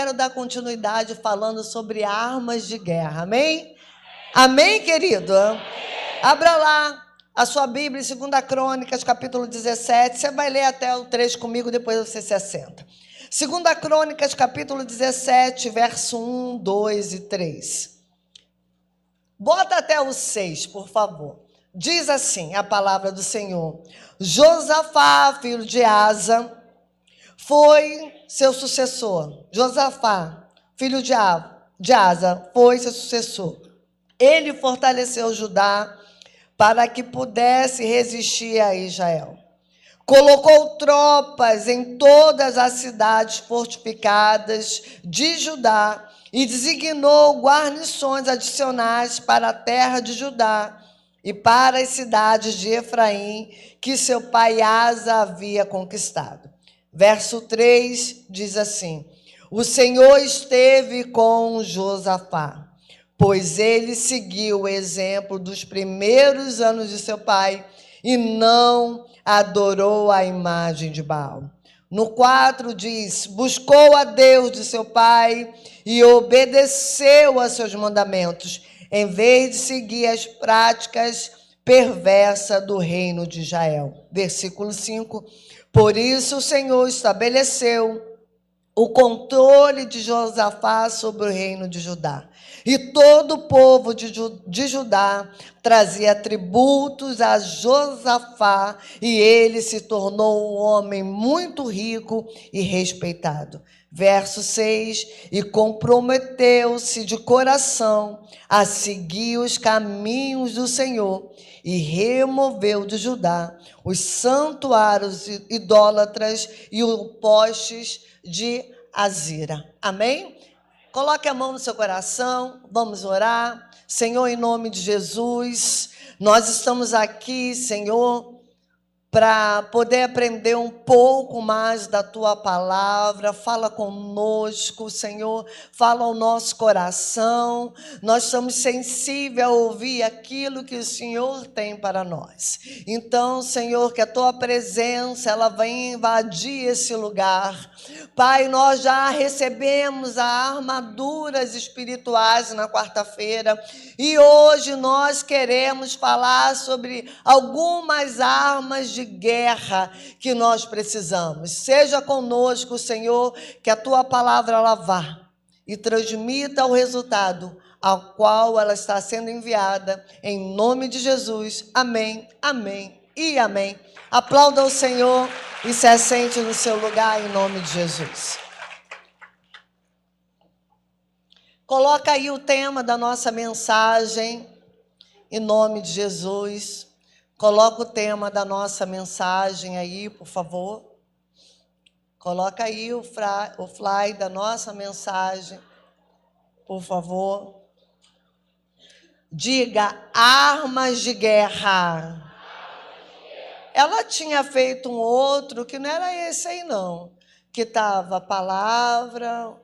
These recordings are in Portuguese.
quero dar continuidade falando sobre armas de guerra, amém? Amém, querido? Abra lá a sua Bíblia em 2 Crônicas, capítulo 17. Você vai ler até o 3 comigo, depois você se assenta. 2 Crônicas, capítulo 17, verso 1, 2 e 3. Bota até o 6, por favor. Diz assim a palavra do Senhor: Josafá, filho de Asa, foi seu sucessor. Josafá, filho de Asa, foi seu sucessor. Ele fortaleceu Judá para que pudesse resistir a Israel. Colocou tropas em todas as cidades fortificadas de Judá e designou guarnições adicionais para a terra de Judá e para as cidades de Efraim, que seu pai Asa havia conquistado. Verso 3 diz assim: o Senhor esteve com Josafá, pois ele seguiu o exemplo dos primeiros anos de seu pai e não adorou a imagem de Baal. No 4 diz: buscou a Deus de seu pai e obedeceu a seus mandamentos, em vez de seguir as práticas perversas do reino de Israel. Versículo 5: por isso o Senhor estabeleceu o controle de Josafá sobre o reino de Judá. E todo o povo de Judá trazia tributos a Josafá, e ele se tornou um homem muito rico e respeitado. Verso 6: e comprometeu-se de coração a seguir os caminhos do Senhor, e removeu de Judá os santuários idólatras e os postes de Azira. Amém? Coloque a mão no seu coração, vamos orar. Senhor, em nome de Jesus, nós estamos aqui, Senhor, para poder aprender um pouco mais da Tua palavra. Fala conosco, Senhor, fala ao nosso coração. Nós somos sensíveis a ouvir aquilo que o Senhor tem para nós. Então, Senhor, que a Tua presença, ela venha invadir esse lugar. Pai, nós já recebemos as armaduras espirituais na quarta-feira e hoje nós queremos falar sobre algumas armas de guerra que nós precisamos. Seja conosco, Senhor, que a Tua palavra ela vá e transmita o resultado ao qual ela está sendo enviada, em nome de Jesus. Amém, amém e amém. Aplauda o Senhor e se assente no seu lugar, em nome de Jesus. Coloca aí o tema da nossa mensagem, em nome de Jesus. Coloca o tema da nossa mensagem aí, por favor. Coloca aí o fly da nossa mensagem, por favor. Diga: armas de guerra. Ela tinha feito um outro que não era esse aí, não. Que estava a palavra.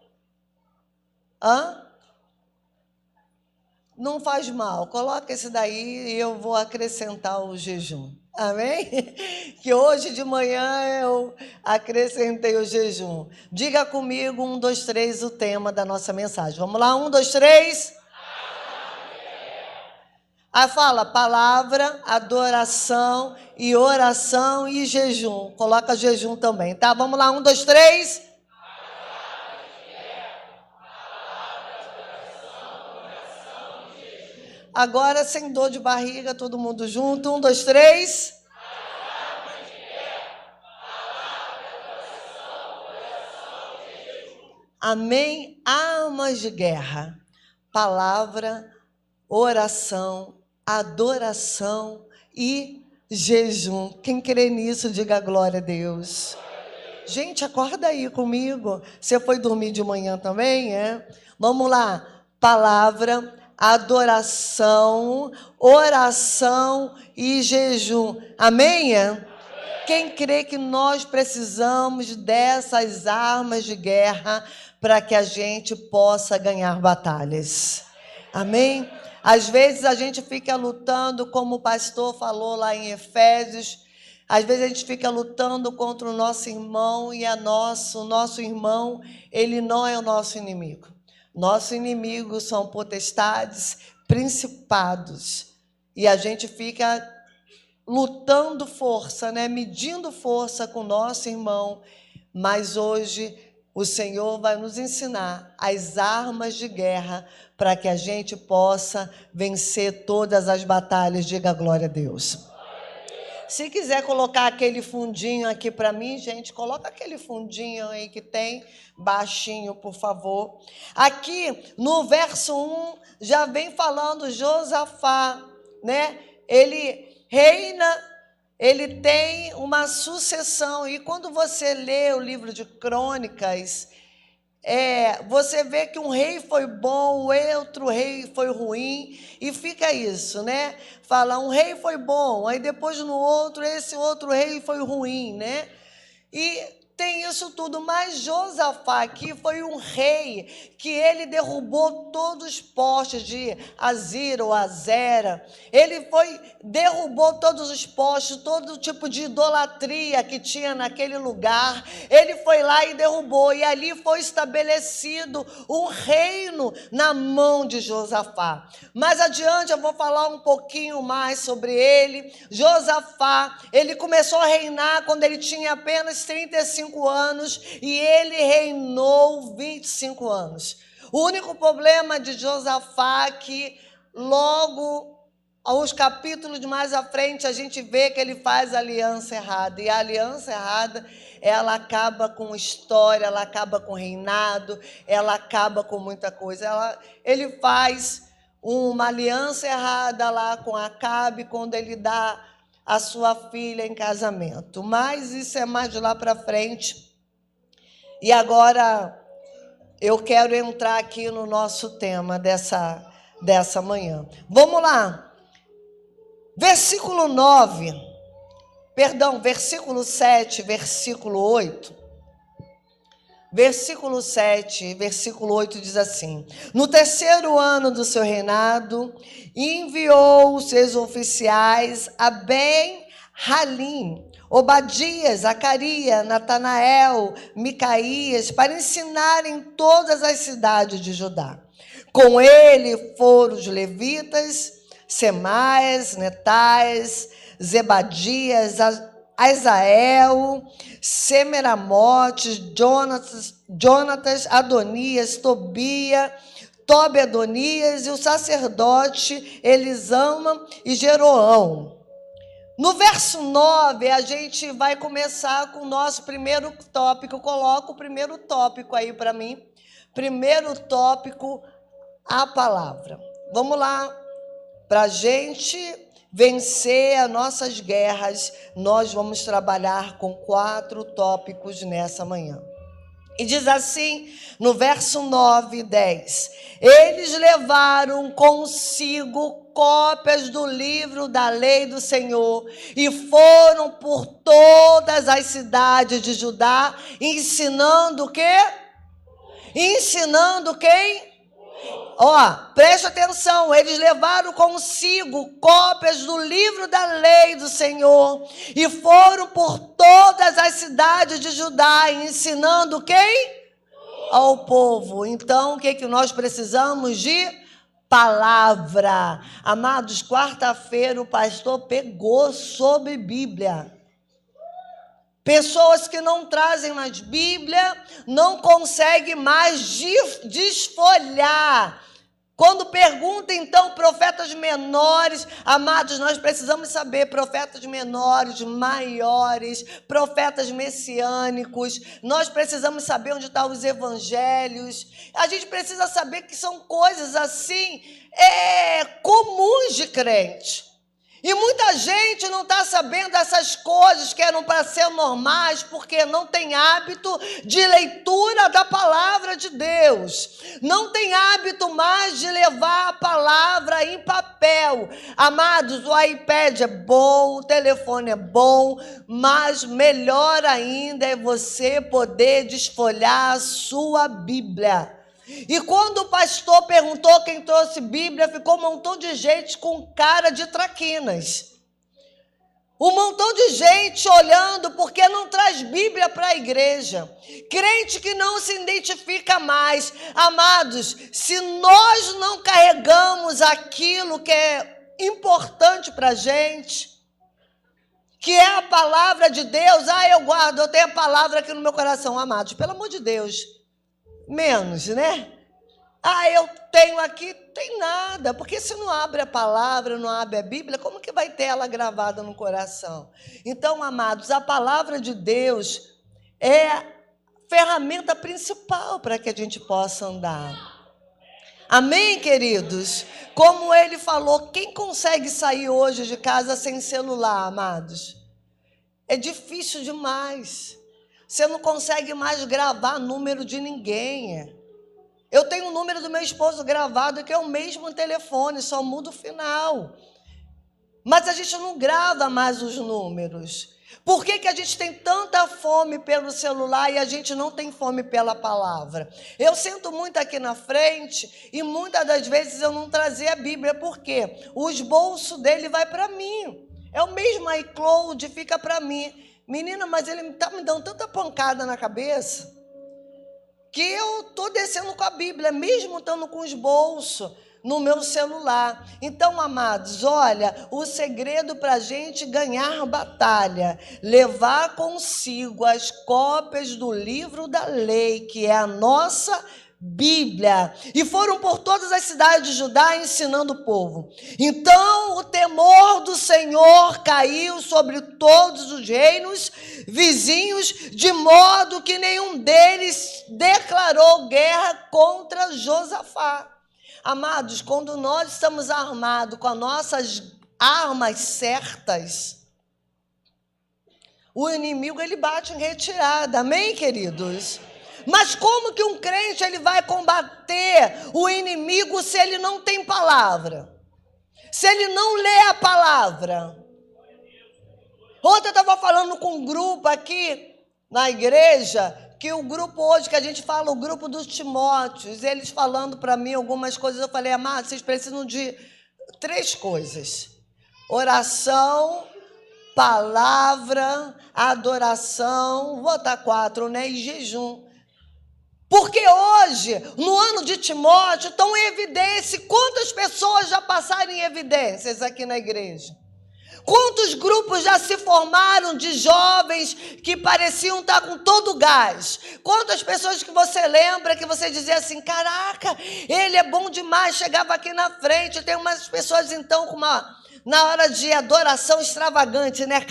Não faz mal, coloca esse daí e eu vou acrescentar o jejum. Amém? Que hoje de manhã eu acrescentei o jejum. Diga comigo, 1, 2, 3, o tema da nossa mensagem. Vamos lá, 1, 2, 3. Aí fala palavra, adoração e oração e jejum. Coloca jejum também, tá? Vamos lá, 1, 2, 3. Agora, sem dor de barriga, todo mundo junto. 1, 2, 3. Amém? Armas de guerra. Palavra, oração, adoração e jejum. Quem crê nisso, diga glória a Deus. Gente, acorda aí comigo. Você foi dormir de manhã também, é? Vamos lá. Palavra, adoração, oração e jejum. Amém? Quem crê que nós precisamos dessas armas de guerra para que a gente possa ganhar batalhas? Amém? Às vezes a gente fica lutando, como o pastor falou lá em Efésios, Às vezes a gente fica lutando contra o nosso irmão e o nosso irmão, ele não é o nosso inimigo. Nosso inimigo são potestades, principados. E a gente fica lutando força, né? Medindo força com o nosso irmão. Mas hoje o Senhor vai nos ensinar as armas de guerra para que a gente possa vencer todas as batalhas. Diga glória a Deus. Se quiser colocar aquele fundinho aqui para mim, gente, coloca aquele fundinho aí que tem, baixinho, por favor. Aqui, no verso 1, já vem falando Josafá, né? Ele reina, ele tem uma sucessão. E quando você lê o livro de Crônicas, você vê que um rei foi bom, o outro rei foi ruim, e fica isso, né? Fala, um rei foi bom, aí depois no outro, esse outro rei foi ruim, né? E tem isso tudo, mas Josafá aqui foi um rei que ele derrubou todos os postes de Azira ou Azera. Ele derrubou todos os postes, todo tipo de idolatria que tinha naquele lugar. Ele foi lá e derrubou, e ali foi estabelecido um reino na mão de Josafá. Mais adiante eu vou falar um pouquinho mais sobre ele. Josafá, ele começou a reinar quando ele tinha apenas 35 anos e ele reinou 25 anos. O único problema de Josafá é que logo aos capítulos mais à frente a gente vê que ele faz aliança errada, e a aliança errada ela acaba com história, ela acaba com reinado, ela acaba com muita coisa. Ele faz uma aliança errada lá com Acabe quando ele dá a sua filha em casamento. Mas isso é mais de lá para frente. E agora eu quero entrar aqui no nosso tema dessa manhã. Vamos lá. Versículo 7, versículo 8. Versículo 7, versículo 8 diz assim: no terceiro ano do seu reinado, enviou os seus oficiais a Ben-Halim, Obadias, Zacarias, Natanael, Micaías, para ensinarem todas as cidades de Judá. Com ele foram os levitas, Semaias, Netais, Zebadias, Azael, Semeramote, Jonatas, Adonias, Tobe Adonias e o sacerdote Elisama e Jeroão. No verso 9, a gente vai começar com o nosso primeiro tópico. Coloca o primeiro tópico aí para mim. Primeiro tópico, a palavra. Vamos lá. Para a gente vencer as nossas guerras, nós vamos trabalhar com 4 tópicos nessa manhã. E diz assim, no verso 9 e 10, eles levaram consigo cópias do livro da lei do Senhor e foram por todas as cidades de Judá, ensinando o quê? Ensinando quem? Preste atenção, eles levaram consigo cópias do livro da lei do Senhor e foram por todas as cidades de Judá, ensinando quem? Ao povo. Então, o que nós precisamos de? Palavra. Amados, quarta-feira o pastor pegou sobre Bíblia. Pessoas que não trazem mais Bíblia, não conseguem mais desfolhar. Quando pergunta, então, profetas menores, amados, nós precisamos saber, profetas menores, maiores, profetas messiânicos, nós precisamos saber onde estão os evangelhos, a gente precisa saber que são coisas assim, comuns de crente. E muita gente não está sabendo essas coisas que eram para ser normais, porque não tem hábito de leitura da palavra de Deus. Não tem hábito mais de levar a palavra em papel. Amados, o iPad é bom, o telefone é bom, mas melhor ainda é você poder desfolhar a sua Bíblia. E quando o pastor perguntou quem trouxe Bíblia, ficou um montão de gente com cara de traquinas. Um montão de gente olhando porque não traz Bíblia para a igreja. Crente que não se identifica mais. Amados, se nós não carregamos aquilo que é importante para a gente, que é a palavra de Deus, eu tenho a palavra aqui no meu coração, amados, pelo amor de Deus, menos, né? Eu tenho aqui, tem nada, porque se não abre a palavra, não abre a Bíblia, como que vai ter ela gravada no coração? Então, amados, a palavra de Deus é a ferramenta principal para que a gente possa andar. Amém, queridos? Como ele falou, quem consegue sair hoje de casa sem celular, amados? É difícil demais. Você não consegue mais gravar número de ninguém. Eu tenho o número do meu esposo gravado, que é o mesmo telefone, só muda o final. Mas a gente não grava mais os números. Por que a gente tem tanta fome pelo celular e a gente não tem fome pela palavra? Eu sento muito aqui na frente e muitas das vezes eu não trazia a Bíblia. Por quê? O esboço dele vai para mim. É o mesmo iCloud, fica para mim. Menina, mas ele está me dando tanta pancada na cabeça que eu estou descendo com a Bíblia, mesmo estando com os bolsos no meu celular. Então, amados, olha, o segredo para a gente ganhar batalha, levar consigo as cópias do livro da lei, que é a nossa Bíblia. E foram por todas as cidades de Judá ensinando o povo. Então, o temor do Senhor caiu sobre todos os reinos vizinhos, de modo que nenhum deles declarou guerra contra Josafá. Amados, quando nós estamos armados com as nossas armas certas, o inimigo ele bate em retirada. Amém, queridos? Mas como que um crente ele vai combater o inimigo se ele não tem palavra? Se ele não lê a palavra? Ontem eu estava falando com um grupo aqui na igreja, que o grupo hoje que a gente fala, o grupo dos Timóteos, eles falando para mim algumas coisas, eu falei, amados, vocês precisam de 3 coisas: oração, palavra, adoração, vou botar 4, né? E jejum. Porque hoje, no ano de Timóteo, estão em evidência. Quantas pessoas já passaram em evidências aqui na igreja? Quantos grupos já se formaram de jovens que pareciam estar com todo o gás? Quantas pessoas que você lembra que você dizia assim, caraca, ele é bom demais, chegava aqui na frente. Tem umas pessoas então com na hora de adoração extravagante, né?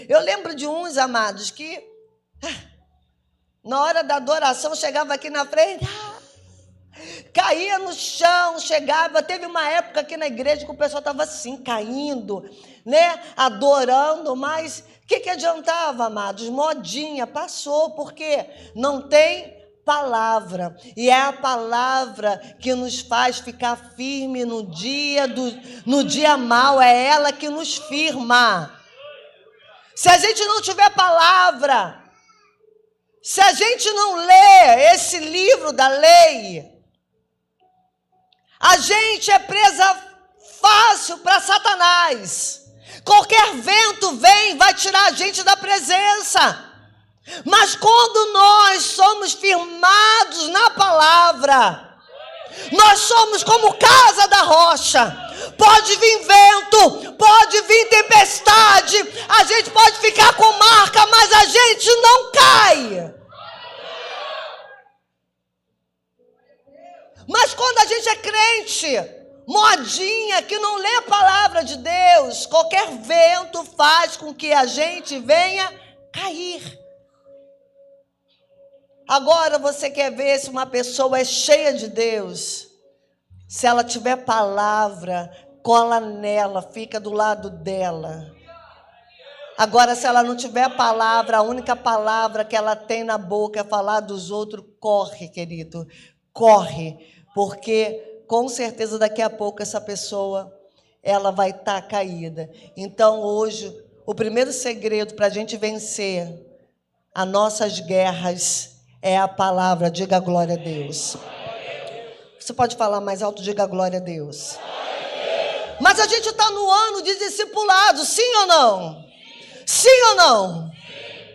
Eu lembro de uns, amados, que na hora da adoração chegava aqui na frente, caía no chão, chegava. Teve uma época aqui na igreja que o pessoal estava assim, caindo, né? Adorando, mas o que adiantava, amados? Modinha, passou, porque não tem palavra. E é a palavra que nos faz ficar firme no dia mal, é ela que nos firma. Se a gente não tiver palavra, se a gente não lê esse livro da lei, a gente é presa fácil para Satanás. Qualquer vento vem, vai tirar a gente da presença. Mas quando nós somos firmados na palavra, nós somos como casa da rocha. Pode vir vento, pode vir tempestade, a gente pode ficar com marca, mas a gente não cai. Mas quando a gente é crente, modinha, que não lê a palavra de Deus, qualquer vento faz com que a gente venha cair. Agora você quer ver se uma pessoa é cheia de Deus? Se ela tiver palavra, cola nela, fica do lado dela. Agora, se ela não tiver palavra, a única palavra que ela tem na boca é falar dos outros, corre, querido, corre, porque com certeza daqui a pouco essa pessoa, ela vai estar caída. Então, hoje, o primeiro segredo para a gente vencer as nossas guerras é a palavra. Diga glória a Deus. Você pode falar mais alto, diga glória a Deus. Mas a gente está no ano de discipulado, sim ou não? Sim ou não?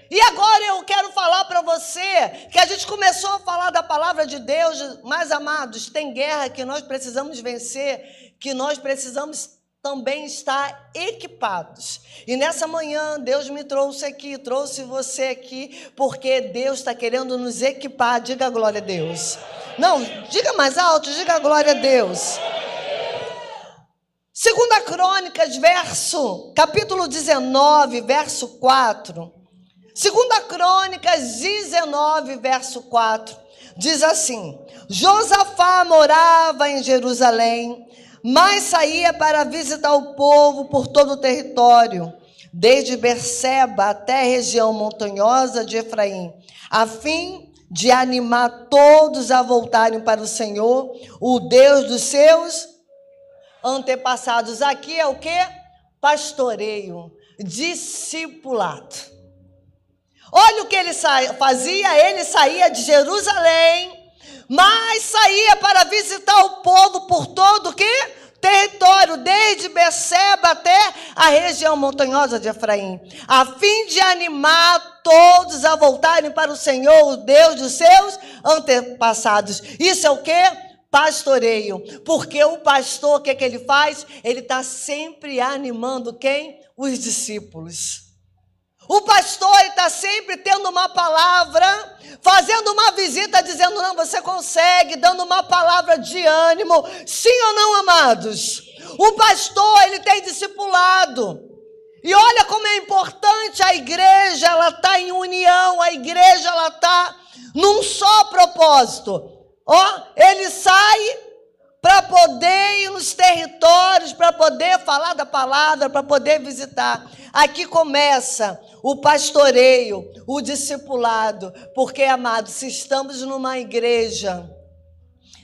E agora eu quero falar para você que a gente começou a falar da palavra de Deus, mas amados, tem guerra que nós precisamos vencer, que nós precisamos também estar equipados. E nessa manhã Deus me trouxe aqui, trouxe você aqui, porque Deus está querendo nos equipar. Diga glória a Deus. Não, diga mais alto, diga glória a Deus. 2 Crônicas, capítulo 19, verso 4. 2 Crônicas 19, verso 4, diz assim: Josafá morava em Jerusalém, mas saía para visitar o povo por todo o território, desde Berseba até a região montanhosa de Efraim, a fim de animar todos a voltarem para o Senhor, o Deus dos seus antepassados. Aqui é o que? Pastoreio, discipulado. Olha o que ele fazia, ele saía de Jerusalém, mas saía para visitar o povo por todo o quê? Território, desde Berseba até a região montanhosa de Efraim, a fim de animar todos a voltarem para o Senhor, o Deus dos seus antepassados. Isso é o quê? Pastoreio. Porque o pastor, o que ele faz? Ele está sempre animando quem? Os discípulos. O pastor está sempre tendo uma palavra, fazendo uma visita, dizendo, não, você consegue, dando uma palavra de ânimo. Sim ou não, amados? O pastor, ele tem discipulado. E olha como é importante a igreja, ela está em união, a igreja, ela está num só propósito. Ele sai para poder ir nos territórios, para poder falar da palavra, para poder visitar. Aqui começa o pastoreio, o discipulado, porque, amados, se estamos numa igreja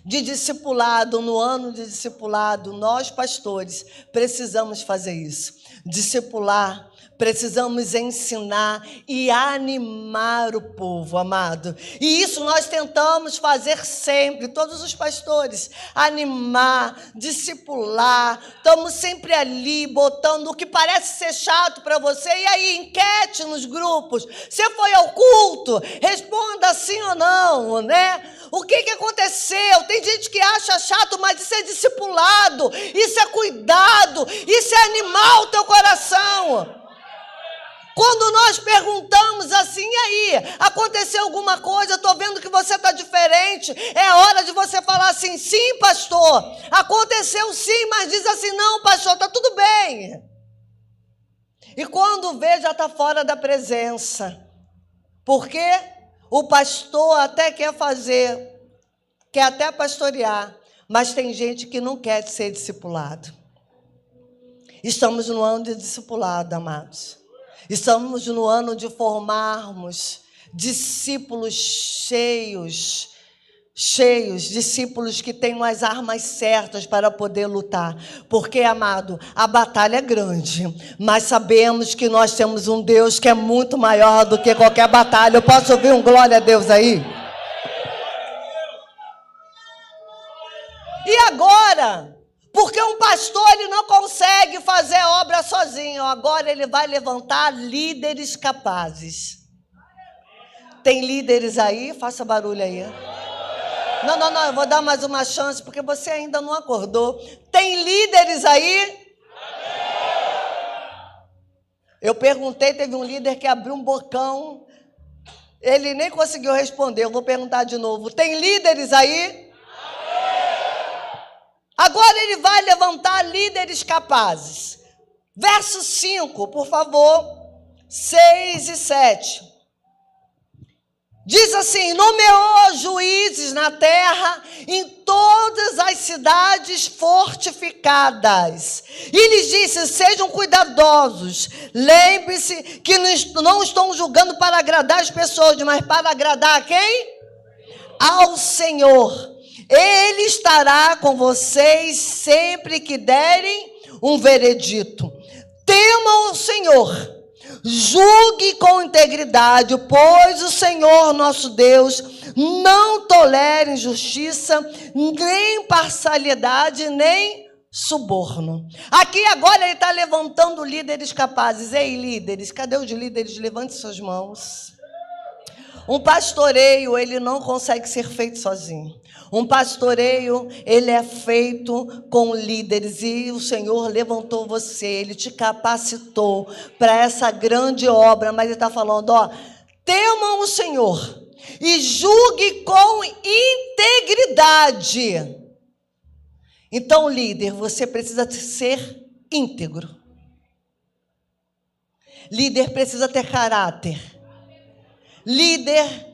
de discipulado, no ano de discipulado, nós, pastores, precisamos fazer isso, discipular. Precisamos ensinar e animar o povo, amado. E isso nós tentamos fazer sempre, todos os pastores. Animar, discipular. Estamos sempre ali, botando o que parece ser chato para você. E aí, enquete nos grupos. Você foi ao culto? Responda sim ou não, né? O que aconteceu? Tem gente que acha chato, mas isso é discipulado. Isso é cuidado. Isso é animar o teu coração. Quando nós perguntamos assim, e aí, aconteceu alguma coisa, estou vendo que você está diferente, é hora de você falar assim, sim, pastor, aconteceu sim, mas diz assim, não, pastor, está tudo bem. E quando vê, já está fora da presença. Porque o pastor até quer fazer, quer até pastorear, mas tem gente que não quer ser discipulado. Estamos no ano de discipulado, amados. Estamos no ano de formarmos discípulos cheios, discípulos que tenham as armas certas para poder lutar. Porque, amado, a batalha é grande, mas sabemos que nós temos um Deus que é muito maior do que qualquer batalha. Eu posso ouvir um glória a Deus aí? E agora? Porque um pastor, ele não consegue fazer obra sozinho. Agora ele vai levantar líderes capazes. Tem líderes aí? Faça barulho aí. Não, eu vou dar mais uma chance, porque você ainda não acordou. Tem líderes aí? Eu perguntei, teve um líder que abriu um bocão. Ele nem conseguiu responder. Eu vou perguntar de novo. Tem líderes aí? Agora ele vai levantar líderes capazes. Verso 5, por favor, 6 e 7. Diz assim, nomeou juízes na terra, em todas as cidades fortificadas. E lhes disse, sejam cuidadosos. Lembre-se que não estão julgando para agradar as pessoas, mas para agradar a quem? Ao Senhor. Ele estará com vocês sempre que derem um veredito. Temam o Senhor, julgue com integridade, pois o Senhor nosso Deus não tolera injustiça, nem parcialidade, nem suborno. Aqui agora ele está levantando líderes capazes. Ei, líderes, cadê os líderes? Levante suas mãos. Um pastoreio, ele não consegue ser feito sozinho. Um pastoreio, ele é feito com líderes. E o Senhor levantou você, Ele te capacitou para essa grande obra. Mas Ele está falando, temam o Senhor e julgue com integridade. Então, líder, você precisa ser íntegro. Líder precisa ter caráter. Líder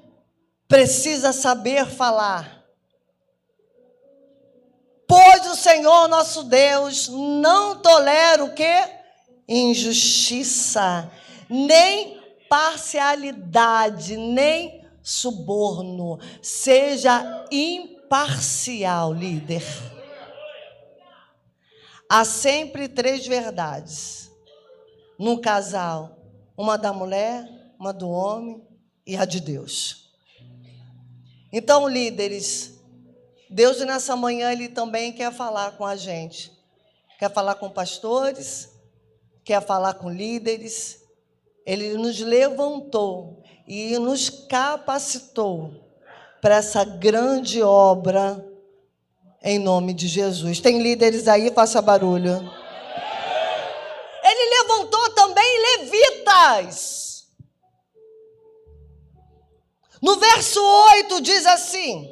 precisa saber falar. Pois o Senhor nosso Deus não tolera o quê? Injustiça, nem parcialidade, nem suborno. Seja imparcial, líder. Há sempre 3 verdades num casal. Uma da mulher, uma do homem e a de Deus. Então, líderes, Deus nessa manhã, Ele também quer falar com a gente. Quer falar com pastores, quer falar com líderes. Ele nos levantou e nos capacitou para essa grande obra em nome de Jesus. Tem líderes aí? Faça barulho. Ele levantou também levitas. No verso 8 diz assim: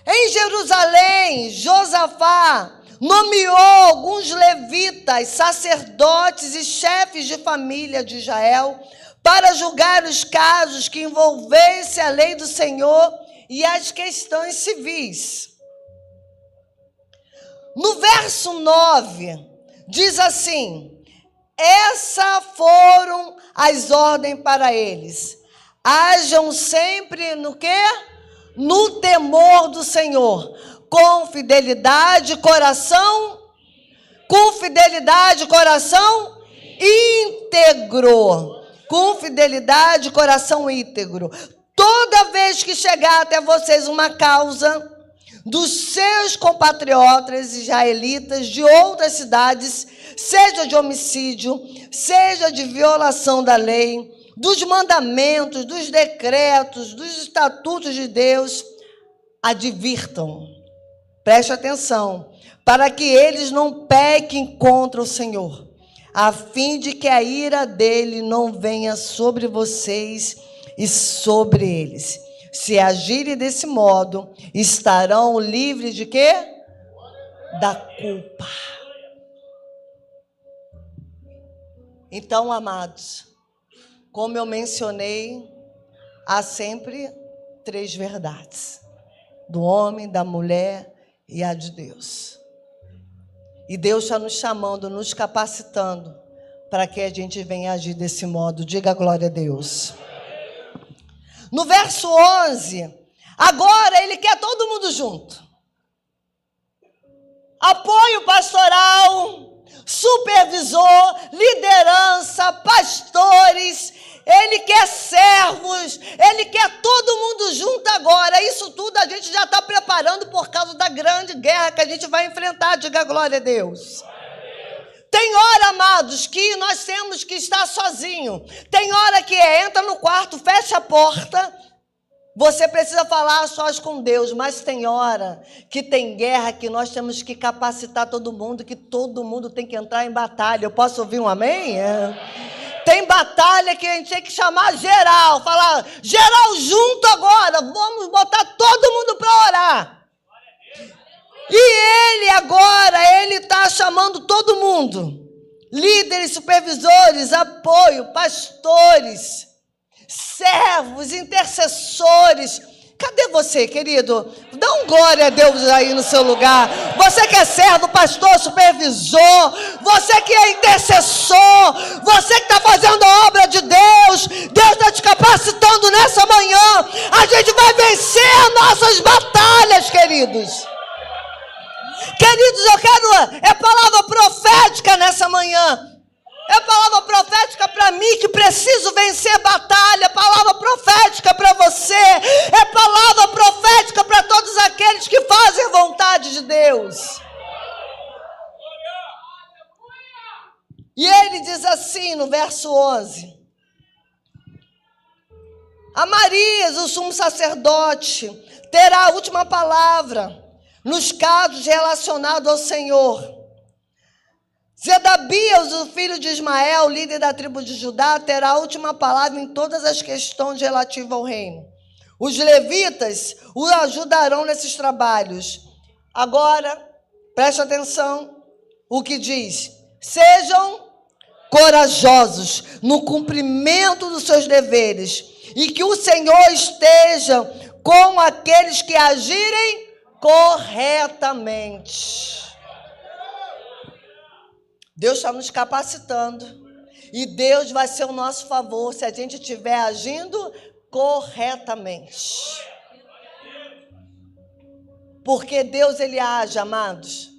em Jerusalém, Josafá nomeou alguns levitas, sacerdotes e chefes de família de Israel para julgar os casos que envolvessem a lei do Senhor e as questões civis. No verso 9, diz assim: essas foram as ordens para eles. Hajam sempre no quê? No temor do Senhor, com fidelidade, coração íntegro. Com fidelidade, coração íntegro. Toda vez que chegar até vocês uma causa dos seus compatriotas israelitas de outras cidades, seja de homicídio, seja de violação da lei, dos mandamentos, dos decretos, dos estatutos de Deus, advirtam, preste atenção, para que eles não pequem contra o Senhor, a fim de que a ira dele não venha sobre vocês e sobre eles. Se agirem desse modo, estarão livres de quê? Da culpa. Então, amados, como eu mencionei, há sempre 3 verdades: do homem, da mulher e a de Deus. E Deus está nos chamando, nos capacitando para que a gente venha agir desse modo. Diga glória a Deus. No verso 11, agora Ele quer todo mundo junto. Apoio pastoral, supervisor, liderança, pastores. Ele quer servos, Ele quer todo mundo junto agora. Isso tudo a gente já está preparando por causa da grande guerra que a gente vai enfrentar. Diga glória a Deus. Tem hora, amados, que nós temos que estar sozinho. Tem hora que entra no quarto, fecha a porta. Você precisa falar sós com Deus, mas tem hora que tem guerra que nós temos que capacitar todo mundo, que todo mundo tem que entrar em batalha. Eu posso ouvir um amém? Tem batalha que a gente tem que chamar geral, falar, geral junto agora, vamos botar todo mundo para orar. E Ele agora, Ele está chamando todo mundo, líderes, supervisores, apoio, pastores, servos, intercessores. Cadê você, querido? Dá um glória a Deus aí no seu lugar. Você que é servo, pastor, supervisor, você que é intercessor, você que está fazendo a obra de Deus, Deus está te capacitando nessa manhã. A gente vai vencer nossas batalhas, queridos. Queridos, eu quero, palavra profética nessa manhã. É palavra profética para mim que preciso vencer batalha. Palavra profética para você. É palavra profética para todos aqueles que fazem a vontade de Deus. E ele diz assim no verso 11: Amarias, o sumo sacerdote, terá a última palavra nos casos relacionados ao Senhor. Zedabias, o filho de Ismael, líder da tribo de Judá, terá a última palavra em todas as questões relativas ao reino. Os levitas o ajudarão nesses trabalhos. Agora, preste atenção o que diz: sejam corajosos no cumprimento dos seus deveres, e que o Senhor esteja com aqueles que agirem corretamente. Deus está nos capacitando, e Deus vai ser o nosso favor se a gente estiver agindo corretamente. Porque Deus, Ele age, amados.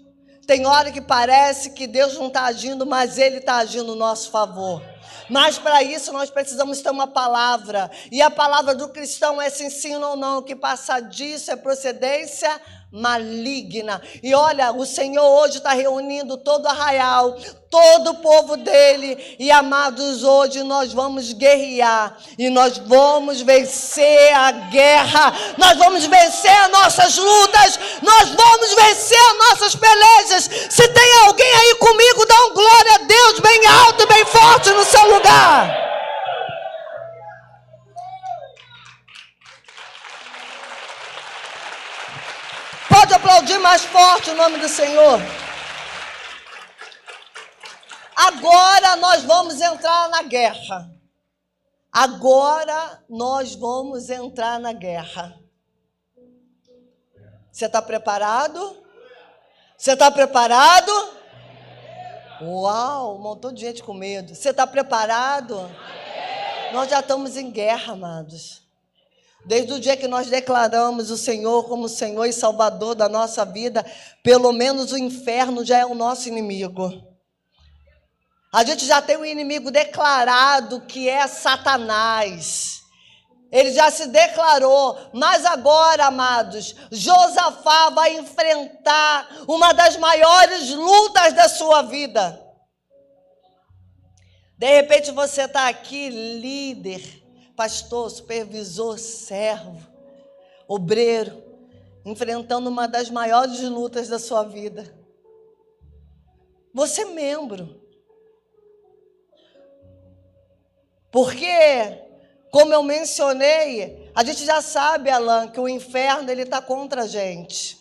Tem hora que parece que Deus não está agindo, mas Ele está agindo no nosso favor. Mas para isso nós precisamos ter uma palavra. E a palavra do cristão é se ensina ou não, que passar disso é procedência maligna. E olha, o Senhor hoje está reunindo todo o arraial, todo o povo dele. E amados, hoje nós vamos guerrear. E nós vamos vencer a guerra. Nós vamos vencer as nossas lutas. Nós vamos vencer as nossas pelejas. Se tem alguém aí comigo, dá um glória a Deus bem alto e bem forte no seu lugar. Pode aplaudir mais forte o nome do Senhor. Agora nós vamos entrar na guerra. Agora nós vamos entrar na guerra. Você está preparado? Você está preparado? Uau, um montão de gente com medo. Você está preparado? Nós já estamos em guerra, amados. Desde o dia que nós declaramos o Senhor como Senhor e Salvador da nossa vida, pelo menos o inferno já é o nosso inimigo. A gente já tem um inimigo declarado, que é Satanás. Ele já se declarou, mas agora, amados, Josafá vai enfrentar uma das maiores lutas da sua vida. De repente você está aqui, líder, pastor, supervisor, servo, obreiro, enfrentando uma das maiores lutas da sua vida. Você é membro. Porque, como eu mencionei, a gente já sabe, Alan, que o inferno ele está contra a gente.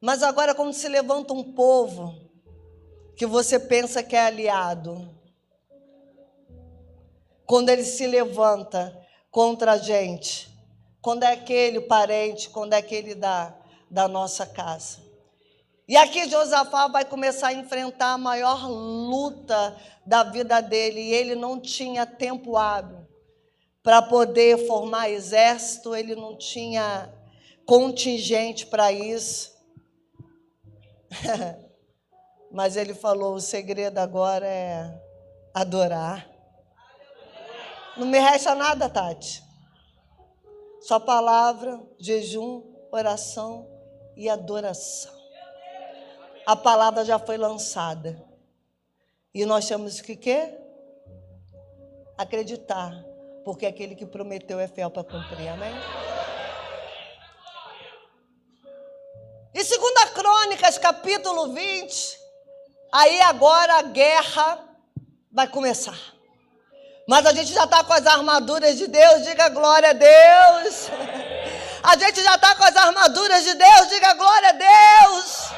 Mas agora, quando se levanta um povo que você pensa que é aliado, quando ele se levanta contra a gente, quando é aquele parente, quando é aquele da nossa casa. E aqui Josafá vai começar a enfrentar a maior luta da vida dele, e ele não tinha tempo hábil para poder formar exército, ele não tinha contingente para isso. Mas ele falou, o segredo agora é adorar. Não me resta nada, Tati. Só palavra, jejum, oração e adoração. A palavra já foi lançada. E nós temos que quê? Acreditar. Porque aquele que prometeu é fiel para cumprir. Amém? E 2 Crônicas, capítulo 20. Aí agora a guerra vai começar. Mas a gente já está com as armaduras de Deus, diga glória a Deus. A gente já está com as armaduras de Deus, diga glória a Deus.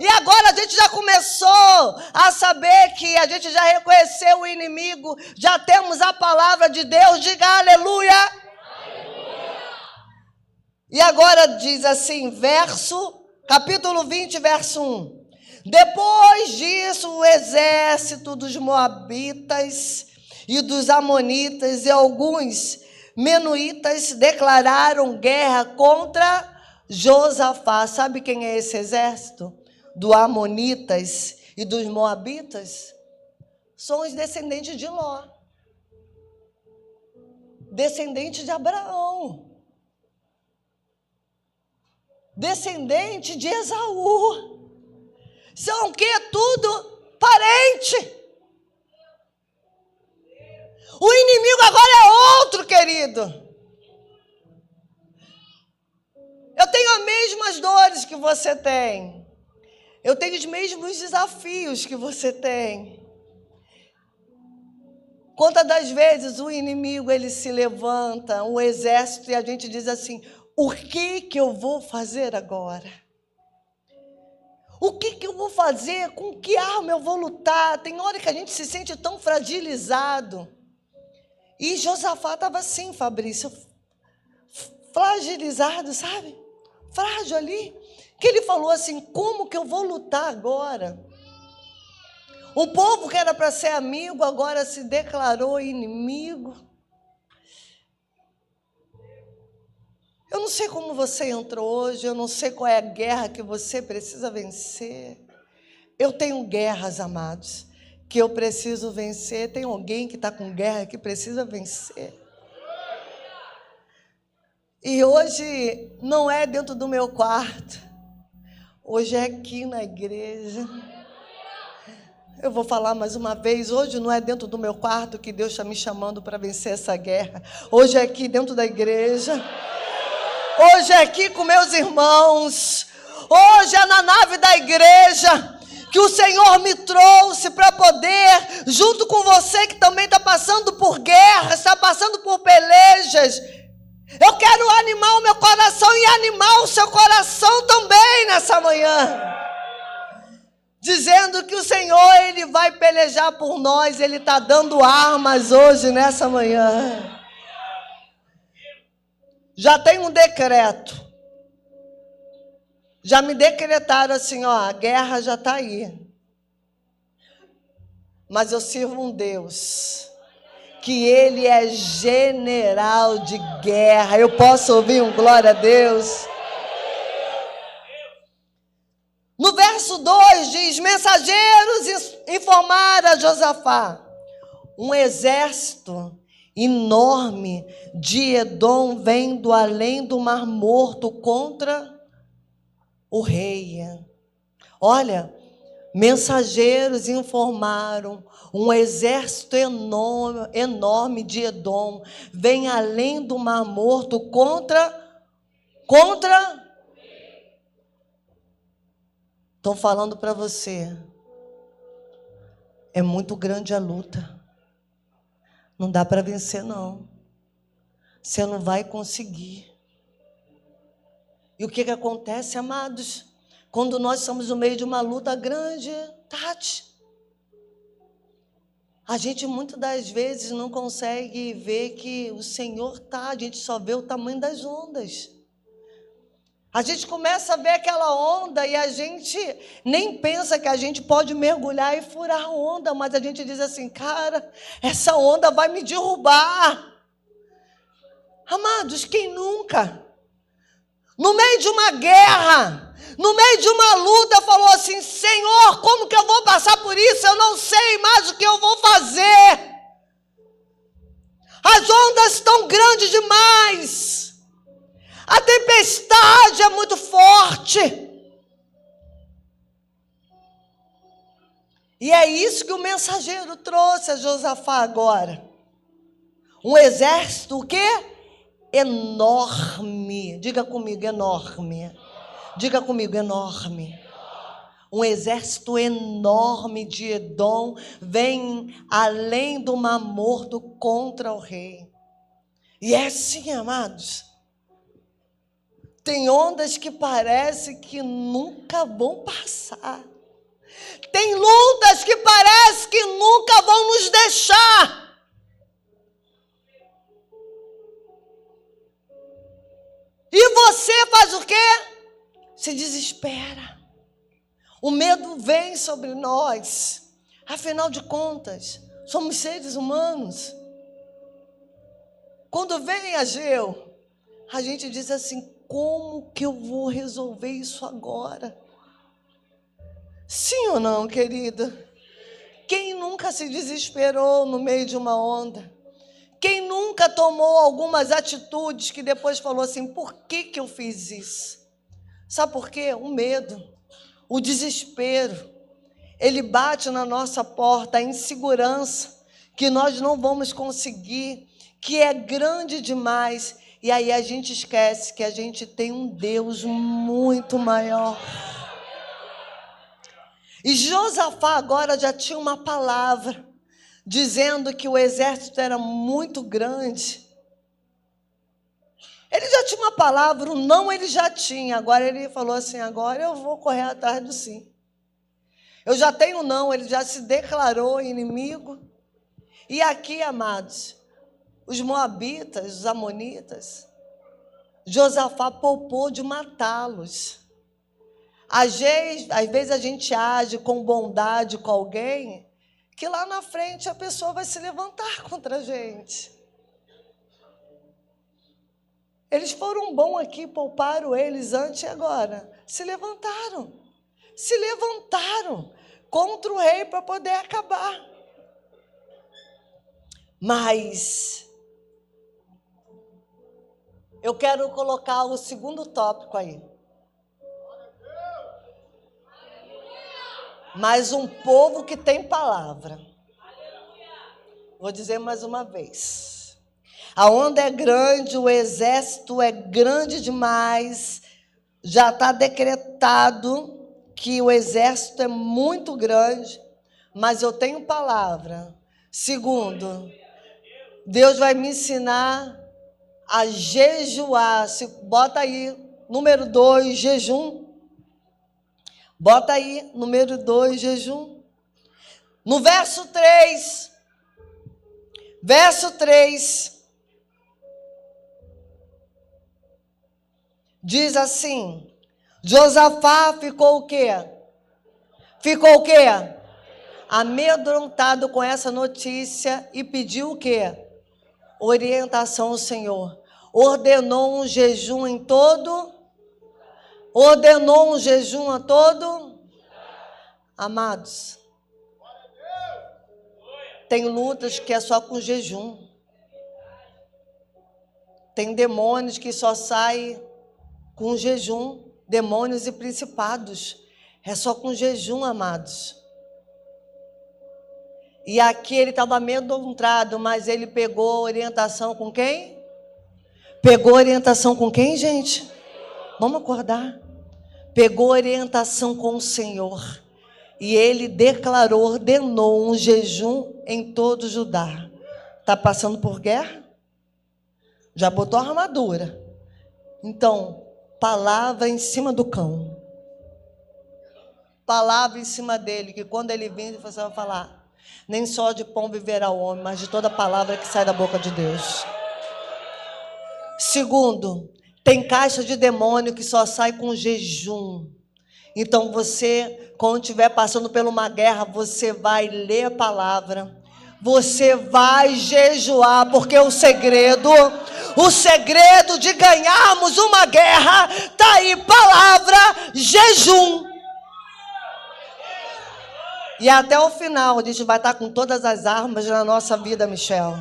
E agora a gente já começou a saber que a gente já reconheceu o inimigo, já temos a palavra de Deus, diga aleluia. Aleluia. E agora diz assim, capítulo 20, verso 1. Depois disso, o exército dos moabitas e dos amonitas e alguns menuitas declararam guerra contra Josafá. Sabe quem é esse exército? Dos amonitas e dos moabitas? São os descendentes de Ló. Descendente de Abraão. Descendente de Esaú. São o quê? Tudo parente. O inimigo agora é outro, querido. Eu tenho as mesmas dores que você tem. Eu tenho os mesmos desafios que você tem. Quantas das vezes o inimigo ele se levanta, um exército, e a gente diz assim: o que eu vou fazer agora? O que eu vou fazer? Com que arma eu vou lutar? Tem hora que a gente se sente tão fragilizado. E Josafá estava assim, Fabrício, fragilizado, sabe? Frágil ali. Que ele falou assim: como que eu vou lutar agora? O povo que era para ser amigo agora se declarou inimigo. Eu não sei como você entrou hoje, eu não sei qual é a guerra que você precisa vencer. Eu tenho guerras, amados, que eu preciso vencer. Tem alguém que está com guerra que precisa vencer. E hoje não é dentro do meu quarto. Hoje é aqui na igreja. Eu vou falar mais uma vez, hoje não é dentro do meu quarto que Deus está me chamando para vencer essa guerra. Hoje é aqui dentro da igreja. Hoje é aqui com meus irmãos. Hoje é na nave da igreja que o Senhor me trouxe para poder, junto com você que também está passando por guerras, está passando por pelejas. Eu quero animar o meu coração e animar o seu coração também nessa manhã. Dizendo que o Senhor, Ele vai pelejar por nós. Ele está dando armas hoje, nessa manhã. Já tem um decreto. Já me decretaram assim, ó, a guerra já está aí. Mas eu sirvo um Deus que Ele é general de guerra. Eu posso ouvir um glória a Deus? No verso 2 diz: mensageiros informaram a Josafá. Um exército enorme de Edom vem do além do Mar Morto contra o rei. Olha, mensageiros informaram, um exército enorme de Edom vem além do Mar Morto contra. Estou falando para você, é muito grande a luta. Não dá para vencer, não. Você não vai conseguir. E o que acontece, amados? Quando nós estamos no meio de uma luta grande, Tati, a gente muitas das vezes não consegue ver que o Senhor está, a gente só vê o tamanho das ondas. A gente começa a ver aquela onda e a gente nem pensa que a gente pode mergulhar e furar a onda, mas a gente diz assim: cara, essa onda vai me derrubar. Amados, quem nunca? No meio de uma guerra, no meio de uma luta, falou assim: Senhor, como que eu vou passar por isso? Eu não sei mais o que eu vou fazer. As ondas estão grandes demais. A tempestade é muito forte. E é isso que o mensageiro trouxe a Josafá agora. Um exército, o quê? Enorme. Diga comigo, enorme. Diga comigo, enorme. Um exército enorme de Edom vem além do Mar Morto contra o rei. E é assim, amados. Tem ondas que parece que nunca vão passar. Tem lutas que parece que nunca vão nos deixar. E você faz o quê? Se desespera. O medo vem sobre nós. Afinal de contas, somos seres humanos. Quando vem Ageu, a gente diz assim: como que eu vou resolver isso agora? Sim ou não, querida? Quem nunca se desesperou no meio de uma onda? Quem nunca tomou algumas atitudes que depois falou assim: por que eu fiz isso? Sabe por quê? O medo, o desespero. ele bate na nossa porta, a insegurança, que nós não vamos conseguir, que é grande demais. E aí a gente esquece que a gente tem um Deus muito maior. E Josafá agora já tinha uma palavra, dizendo que o exército era muito grande. Ele já tinha uma palavra, o não ele já tinha. Agora ele falou assim, agora eu vou correr atrás do sim. Eu já tenho não, ele já se declarou inimigo. E aqui, amados, os moabitas, os amonitas, Josafá poupou de matá-los. Às vezes a gente age com bondade com alguém, que lá na frente a pessoa vai se levantar contra a gente. Eles foram bons aqui, pouparam eles antes e agora. Se levantaram contra o rei para poder acabar. Mas eu quero colocar o segundo tópico aí. Mas um povo que tem palavra. Vou dizer mais uma vez. A onda é grande, o exército é grande demais. Já está decretado que o exército é muito grande, mas eu tenho palavra. Segundo, Deus vai me ensinar a jejuar. Bota aí, número 2, jejum. Bota aí, número 2, jejum. No verso 3, diz assim, Josafá ficou o quê? Amedrontado com essa notícia e pediu o quê? Orientação ao Senhor. Ordenou um jejum a todo. Amados, tem lutas que é só com jejum. Tem demônios que só saem com jejum. Demônios e principados. É só com jejum, amados. E aqui ele estava amedrontado, mas ele pegou orientação com quem? Gente? Vamos acordar. Pegou orientação com o Senhor. E ele ordenou um jejum em todo Judá. Está passando por guerra? Já botou a armadura. Então, palavra em cima do cão. Palavra em cima dele, que quando ele vir, você vai falar, nem só de pão viverá o homem, mas de toda palavra que sai da boca de Deus. Segundo, tem caixa de demônio que só sai com jejum. Então você, quando estiver passando por uma guerra, você vai ler a palavra, você vai jejuar, porque o segredo de ganharmos uma guerra está aí, palavra, jejum. E até o final, a gente vai estar com todas as armas na nossa vida, Michel.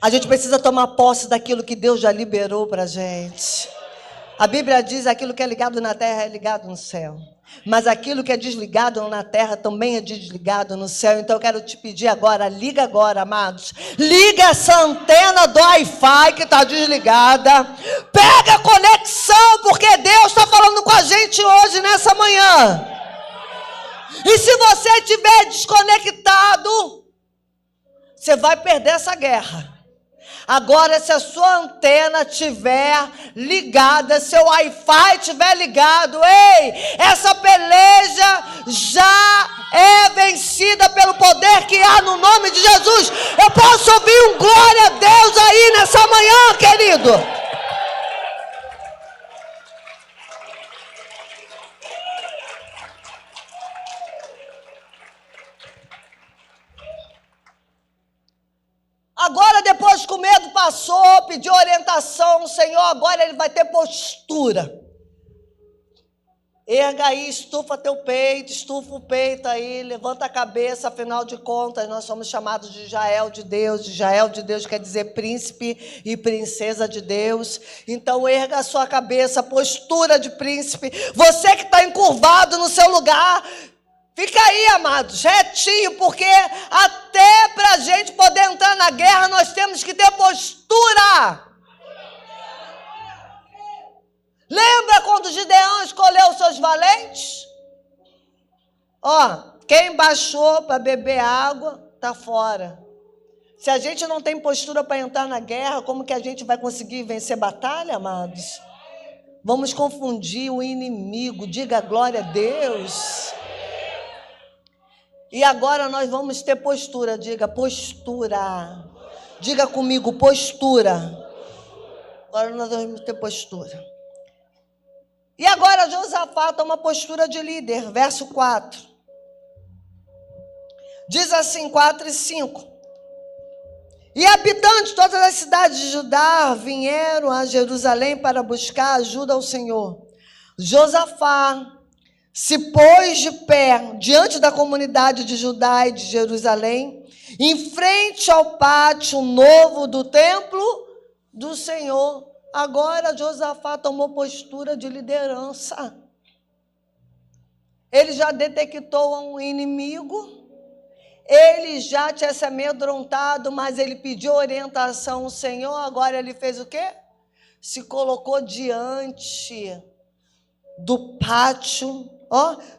A gente precisa tomar posse daquilo que Deus já liberou para a gente. A Bíblia diz, aquilo que é ligado na terra é ligado no céu. Mas aquilo que é desligado na terra também é desligado no céu. Então eu quero te pedir agora, liga agora, amados. Liga essa antena do Wi-Fi que está desligada. Pega a conexão, porque Deus está falando com a gente hoje, nessa manhã. E se você estiver desconectado, você vai perder essa guerra. Agora, se a sua antena estiver ligada, seu Wi-Fi estiver ligado, essa peleja já é vencida pelo poder que há no nome de Jesus. Eu posso ouvir um glória a Deus aí nessa manhã, querido. Agora, depois que o medo passou, pediu orientação ao Senhor, agora ele vai ter postura. Erga aí, estufa teu peito, estufa o peito aí, levanta a cabeça, afinal de contas, nós somos chamados de Israel de Deus. Israel de Deus quer dizer príncipe e princesa de Deus. Então, erga a sua cabeça, postura de príncipe. Você que está encurvado no seu lugar, fica aí, amados, retinho, porque até para a gente poder entrar na guerra, nós temos que ter postura. Lembra quando Gideão escolheu os seus valentes? Quem baixou para beber água, está fora. Se a gente não tem postura para entrar na guerra, como que a gente vai conseguir vencer batalha, amados? Vamos confundir o inimigo, diga glória a Deus. E agora nós vamos ter postura, diga postura. Diga comigo, postura. Agora nós vamos ter postura. E agora Josafá toma postura de líder, verso 4. Diz assim, 4 e 5. E habitantes de todas as cidades de Judá vieram a Jerusalém para buscar ajuda ao Senhor. Josafá se pôs de pé diante da comunidade de Judá e de Jerusalém, em frente ao pátio novo do templo do Senhor. Agora Josafá tomou postura de liderança. Ele já detectou um inimigo, ele já tinha se amedrontado, mas ele pediu orientação ao Senhor. Agora ele fez o quê? Se colocou diante do pátio,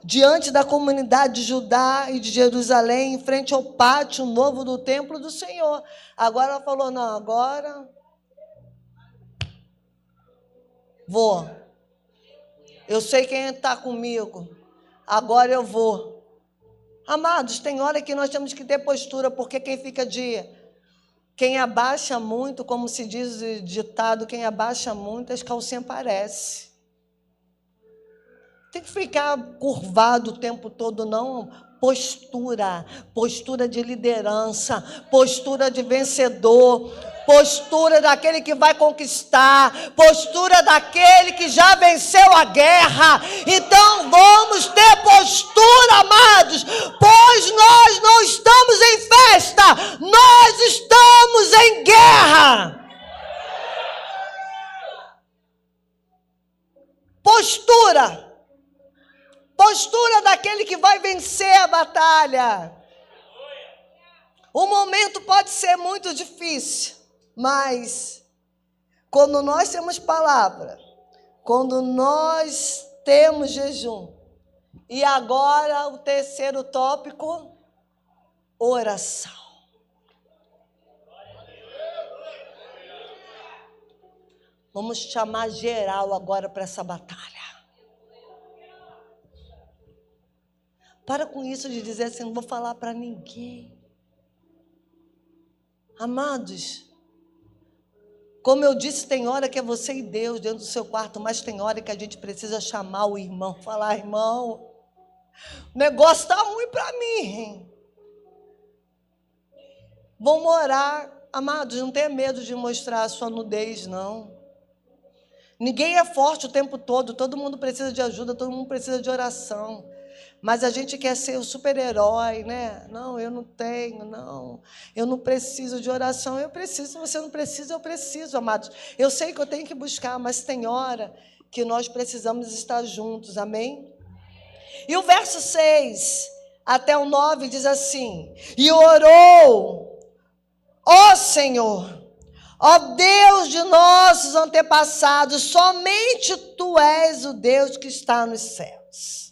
diante da comunidade de Judá e de Jerusalém, em frente ao pátio novo do templo do Senhor. Agora ela falou, não, agora vou. Eu sei quem está comigo. Agora eu vou. Amados, tem hora que nós temos que ter postura, porque quem abaixa muito, como se diz o ditado, quem abaixa muito, as calcinhas aparecem. Tem que ficar curvado o tempo todo, não. Postura de liderança, postura de vencedor, postura daquele que vai conquistar, postura daquele que já venceu a guerra. Então vamos ter postura, amados, pois nós não estamos em festa, nós estamos em guerra. Postura daquele que vai vencer a batalha. O momento pode ser muito difícil, mas quando nós temos palavra, quando nós temos jejum, e agora o terceiro tópico, oração. Vamos chamar geral agora para essa batalha. Para com isso de dizer assim, não vou falar para ninguém. Amados, como eu disse, tem hora que é você e Deus dentro do seu quarto, mas tem hora que a gente precisa chamar o irmão, falar, irmão, o negócio está ruim para mim, hein? Vamos orar. Amados, não tenha medo de mostrar a sua nudez, não. Ninguém é forte o tempo todo mundo precisa de ajuda, todo mundo precisa de oração. Mas a gente quer ser o super-herói, né? Não, eu não tenho, não. Eu não preciso de oração. Eu preciso, você não precisa, eu preciso, amados. Eu sei que eu tenho que buscar, mas tem hora que nós precisamos estar juntos, amém? E o verso 6 até o 9 diz assim, e orou, ó Senhor, ó Deus de nossos antepassados, somente Tu és o Deus que está nos céus.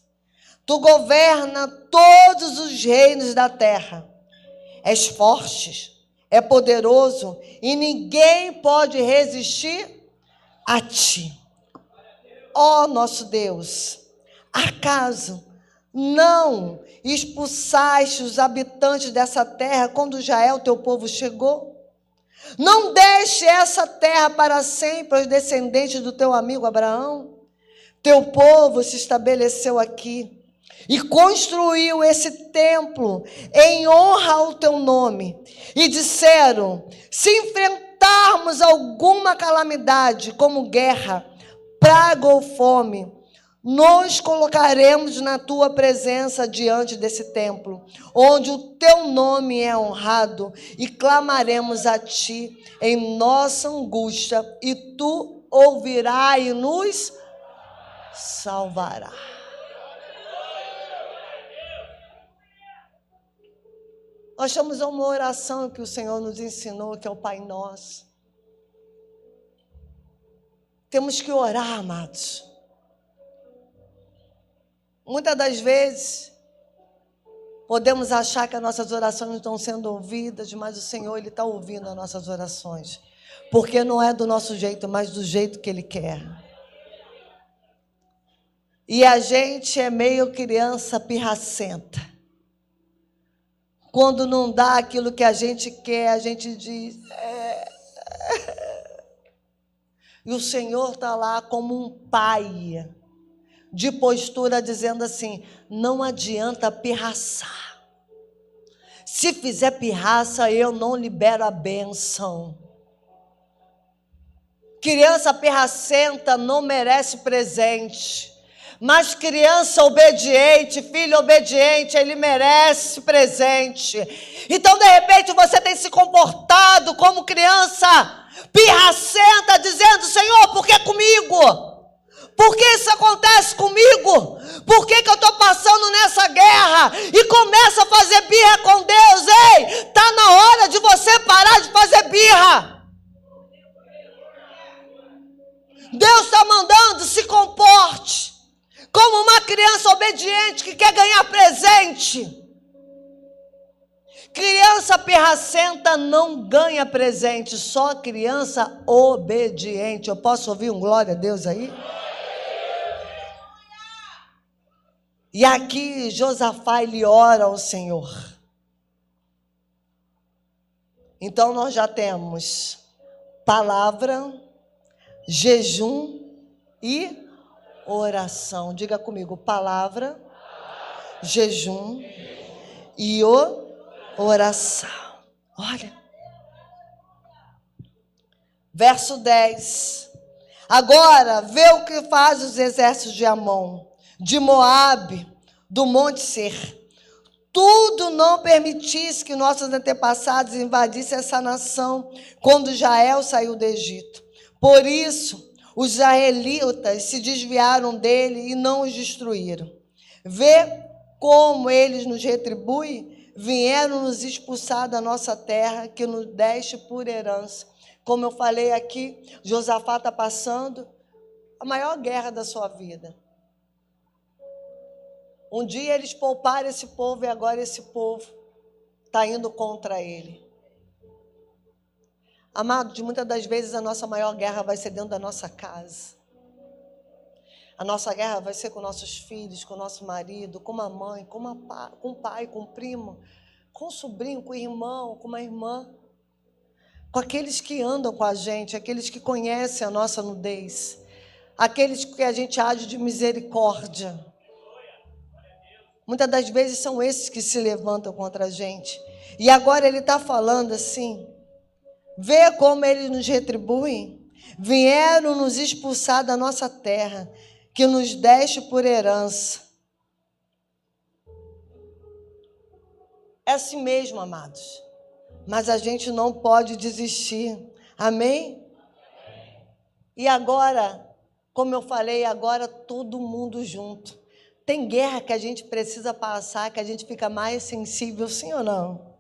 Tu governa todos os reinos da terra. És forte, é poderoso e ninguém pode resistir a Ti. Ó nosso Deus, acaso não expulsaste os habitantes dessa terra quando Israel, Teu povo, chegou? Não deixe essa terra para sempre aos descendentes do Teu amigo Abraão? Teu povo se estabeleceu aqui e construiu esse templo em honra ao Teu nome. E disseram, se enfrentarmos alguma calamidade, como guerra, praga ou fome, nos colocaremos na tua presença diante desse templo, onde o teu nome é honrado, e clamaremos a ti em nossa angústia, e tu ouvirás e nos salvará. Nós temos uma oração que o Senhor nos ensinou, que é o Pai Nosso. Temos que orar, amados. Muitas das vezes, podemos achar que as nossas orações não estão sendo ouvidas, mas o Senhor, Ele está ouvindo as nossas orações. Porque não é do nosso jeito, mas do jeito que Ele quer. E a gente é meio criança pirracenta. Quando não dá aquilo que a gente quer, a gente diz... E o Senhor está lá como um pai, de postura, dizendo assim, não adianta pirraçar. Se fizer pirraça, eu não libero a bênção. Criança pirracenta não merece presente. Mas criança obediente, filho obediente, ele merece presente. Então, de repente, você tem se comportado como criança pirracenta, dizendo, Senhor, por que comigo? Por que isso acontece comigo? Por que eu estou passando nessa guerra? E começa a fazer birra com Deus. Ei, está na hora de você parar de fazer birra. Deus está mandando, se comporte como uma criança obediente que quer ganhar presente. Criança pirracenta não ganha presente, só criança obediente. Eu posso ouvir um glória a Deus aí? E aqui Josafá, ele ora ao Senhor. Então nós já temos palavra, jejum e oração. Diga comigo, palavra, jejum e oração. Olha. Verso 10. Agora, vê o que faz os exércitos de Amon, de Moabe, do Monte Ser. Tudo não permitisse que nossos antepassados invadissem essa nação quando Israel saiu do Egito. Por isso, os israelitas se desviaram dele e não os destruíram. Vê como eles nos retribuem, vieram nos expulsar da nossa terra, que nos deste por herança. Como eu falei aqui, Josafá está passando a maior guerra da sua vida. Um dia eles pouparam esse povo e agora esse povo está indo contra ele. Amado, de muitas das vezes a nossa maior guerra vai ser dentro da nossa casa. A nossa guerra vai ser com nossos filhos, com o nosso marido, com uma mãe, com o pai, com o primo, com o sobrinho, com o irmão, com uma irmã. Com aqueles que andam com a gente, aqueles que conhecem a nossa nudez, aqueles que a gente age de misericórdia. Muitas das vezes são esses que se levantam contra a gente. E agora ele está falando assim, vê como eles nos retribuem, vieram nos expulsar da nossa terra, que nos deste por herança. É assim mesmo, amados. Mas a gente não pode desistir. Amém? E agora, como eu falei, agora todo mundo junto. Tem guerra que a gente precisa passar, que a gente fica mais sensível, sim ou não?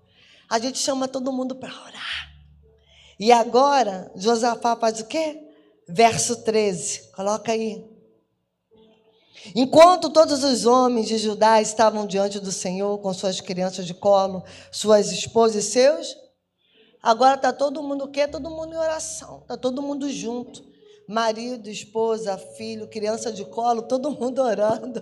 A gente chama todo mundo para orar. E agora, Josafá faz o quê? Verso 13, coloca aí. Enquanto todos os homens de Judá estavam diante do Senhor, com suas crianças de colo, suas esposas e seus, agora está todo mundo o quê? Todo mundo em oração, está todo mundo junto. Marido, esposa, filho, criança de colo, todo mundo orando.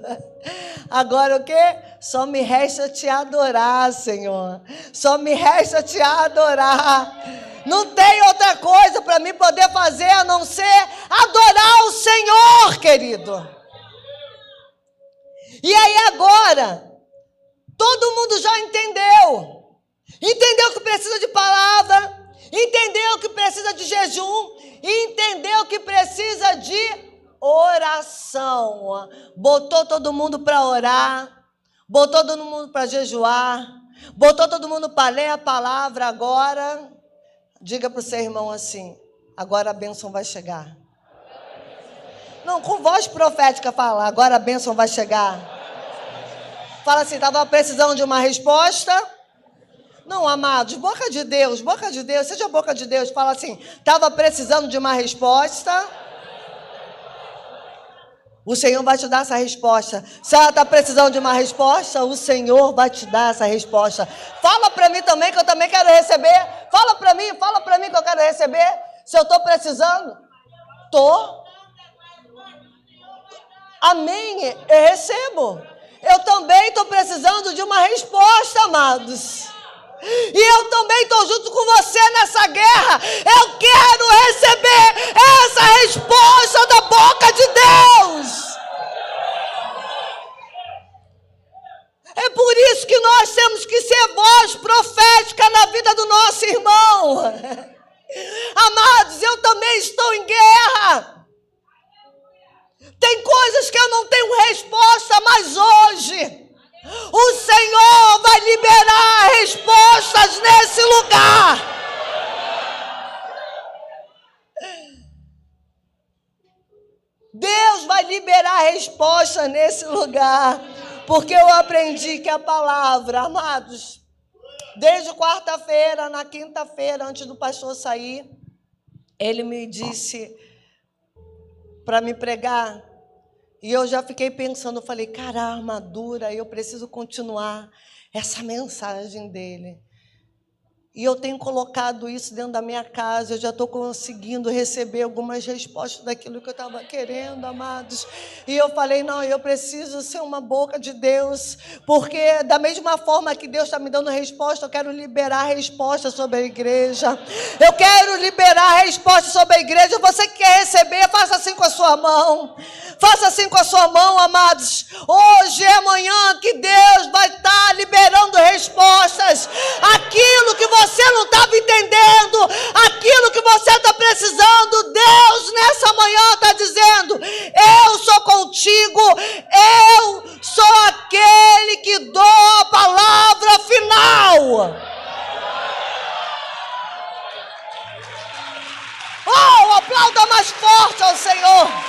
Agora o quê? Só me resta te adorar, Senhor. Só me resta te adorar. Não tem outra coisa para mim poder fazer a não ser adorar o Senhor, querido. E aí agora, todo mundo já entendeu. Entendeu que precisa de palavra, entendeu que precisa de jejum, entendeu que precisa de oração. Botou todo mundo para orar, botou todo mundo para jejuar, botou todo mundo para ler a palavra. Agora, diga para o seu irmão assim: agora a bênção vai chegar. Não, com voz profética fala: agora a bênção vai chegar. Fala assim: estava precisando de uma resposta? Não, amados, boca de Deus, seja boca de Deus. Fala assim: estava precisando de uma resposta? O Senhor vai te dar essa resposta. Se ela está precisando de uma resposta, o Senhor vai te dar essa resposta. Fala para mim também, que eu também quero receber. Fala para mim que eu quero receber. Se eu estou precisando, estou. Amém, eu recebo. Eu também estou precisando de uma resposta, amados. E eu também estou junto com você nessa guerra. Eu quero receber essa resposta da boca de Deus. É por isso que nós temos que ser voz profética na vida do nosso irmão. Amados, eu também estou em guerra. Tem coisas que eu não tenho resposta, mas hoje o Senhor vai liberar respostas nesse lugar. Deus vai liberar respostas nesse lugar. Porque eu aprendi que a palavra, amados, desde quarta-feira, na quinta-feira, antes do pastor sair, ele me disse para me pregar. E eu já fiquei pensando, eu falei: cara, a armadura, eu preciso continuar essa mensagem dele. E eu tenho colocado isso dentro da minha casa, eu já estou conseguindo receber algumas respostas daquilo que eu estava querendo, amados. E eu falei: não, eu preciso ser uma boca de Deus, porque da mesma forma que Deus está me dando resposta, eu quero liberar resposta sobre a igreja. Eu quero liberar resposta sobre a igreja. Você que quer receber, faça assim com a sua mão. Faça assim com a sua mão, amados. Hoje é amanhã que Deus vai estar liberando respostas. Aquilo que você não estava entendendo, aquilo que você está precisando, Deus nessa manhã está dizendo: eu sou contigo, eu sou aquele que dou a palavra final. Oh, aplauda mais forte ao Senhor.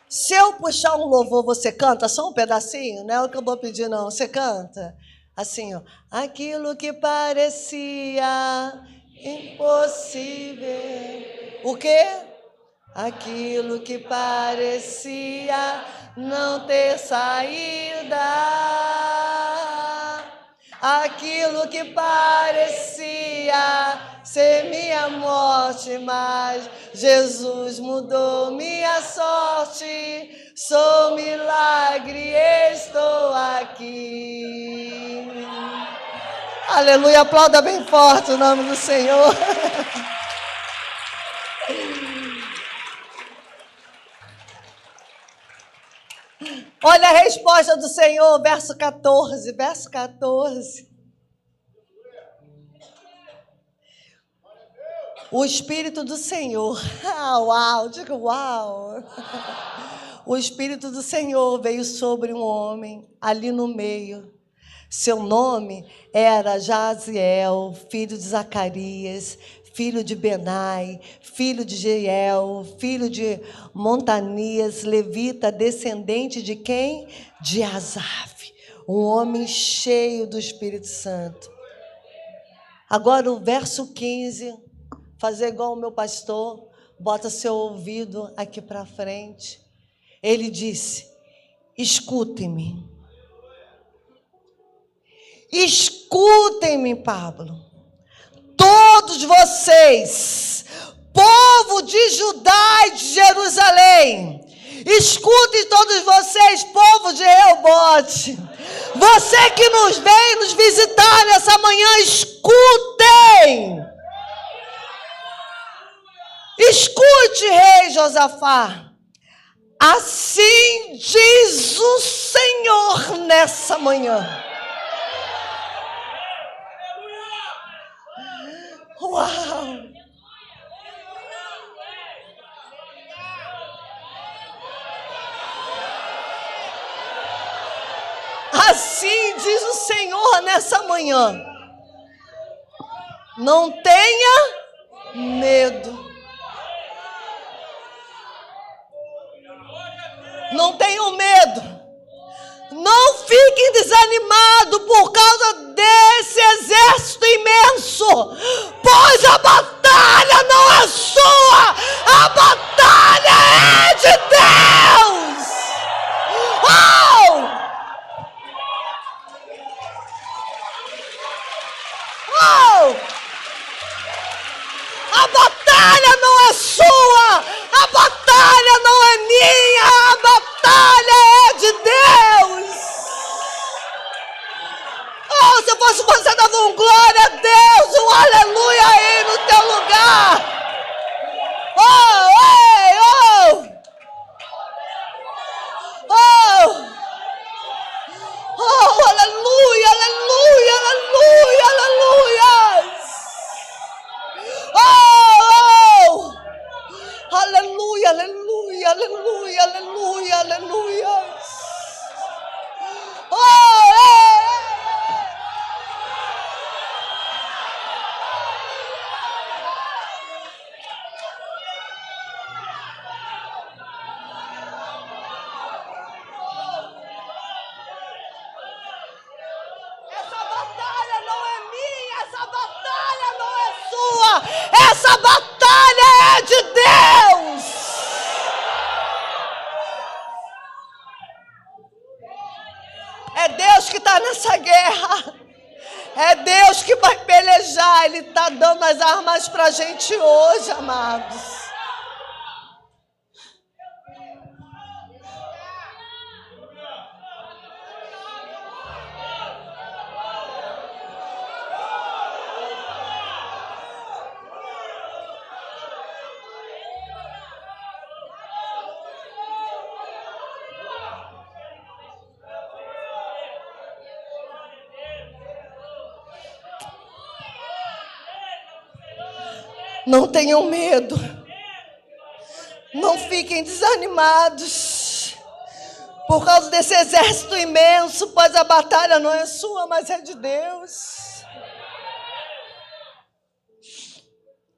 Se eu puxar um louvor, você canta só um pedacinho? Não é o que eu vou pedir, não. Você canta assim, ó: aquilo que parecia impossível. O quê? Aquilo que parecia não ter saída. Aquilo que parecia ser minha morte, mas Jesus mudou minha sorte. Sou milagre, estou aqui. Aleluia, aplauda bem forte o nome do Senhor. Olha a resposta do Senhor, verso 14. O Espírito do Senhor, uau, diga uau. O Espírito do Senhor veio sobre um homem ali no meio. Seu nome era Jaziel, filho de Zacarias, filho de Benai, filho de Jeiel, filho de Montanias, levita, descendente de quem? De Asaf, um homem cheio do Espírito Santo. Agora o verso 15, fazer igual o meu pastor, bota seu ouvido aqui para frente. Ele disse: escutem-me. Escutem-me, Pablo. Todos vocês, povo de Judá e de Jerusalém, escutem todos vocês, povo de Reobote. Você que nos vem nos visitar nessa manhã, escutem. Escute, rei Josafá. Assim diz o Senhor nessa manhã. Uau! Assim diz o Senhor nessa manhã: não tenha medo. Não tenham medo. Não fiquem desanimados por causa desse exército imenso, pois a batalha não é sua, a batalha é de Deus. Oh! Oh! A batalha não é sua, a batalha não é minha, a batalha é de Deus. Oh, se eu fosse você, dava um glória a Deus, um aleluia aí no teu lugar. Oh, ei, oh. Oh, oh, aleluia, aleluia, aleluia, aleluia. Oh, oh. Aleluia, aleluia, aleluia, aleluia, aleluia. Oh, ei. Essa batalha é de Deus. É Deus que está nessa guerra. É Deus que vai pelejar. Ele está dando as armas para a gente hoje, amados. Não tenham medo. Não fiquem desanimados por causa desse exército imenso, pois a batalha não é sua, mas é de Deus.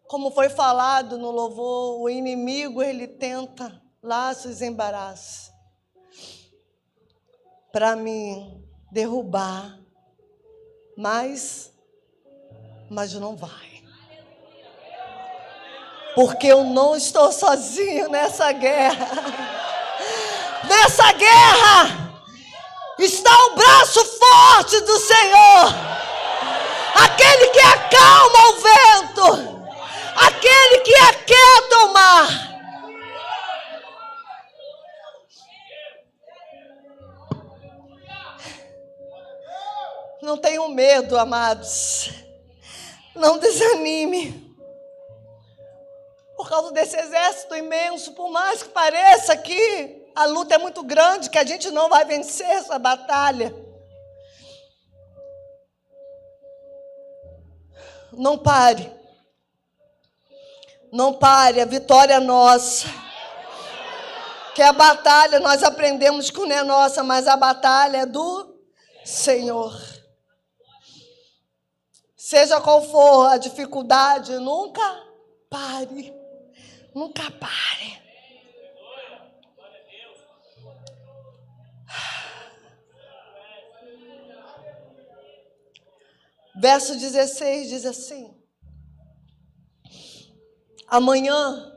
Como foi falado no louvor, o inimigo, ele tenta laços e embaraços para me derrubar, mas não vai. Porque eu não estou sozinho nessa guerra. Nessa guerra está o braço forte do Senhor. Aquele que acalma o vento. Aquele que aquieta o mar. Não tenham medo, amados. Não desanime. Por causa desse exército imenso, por mais que pareça que a luta é muito grande, que a gente não vai vencer essa batalha. Não pare. Não pare, a vitória é nossa. Que a batalha, nós aprendemos que não é nossa, mas a batalha é do Senhor. Seja qual for a dificuldade, nunca pare. Nunca pare. Verso 16 diz assim: amanhã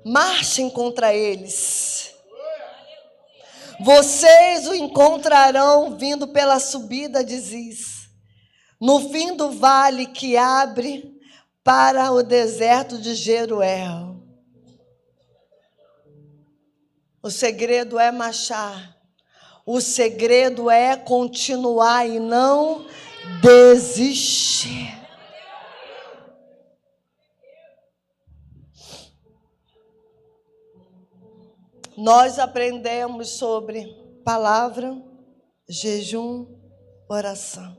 marchem contra eles. Vocês o encontrarão vindo pela subida de Ziz, no fim do vale que abre para o deserto de Jeruel. O segredo é marchar. O segredo é continuar e não desistir. Nós aprendemos sobre palavra, jejum, oração.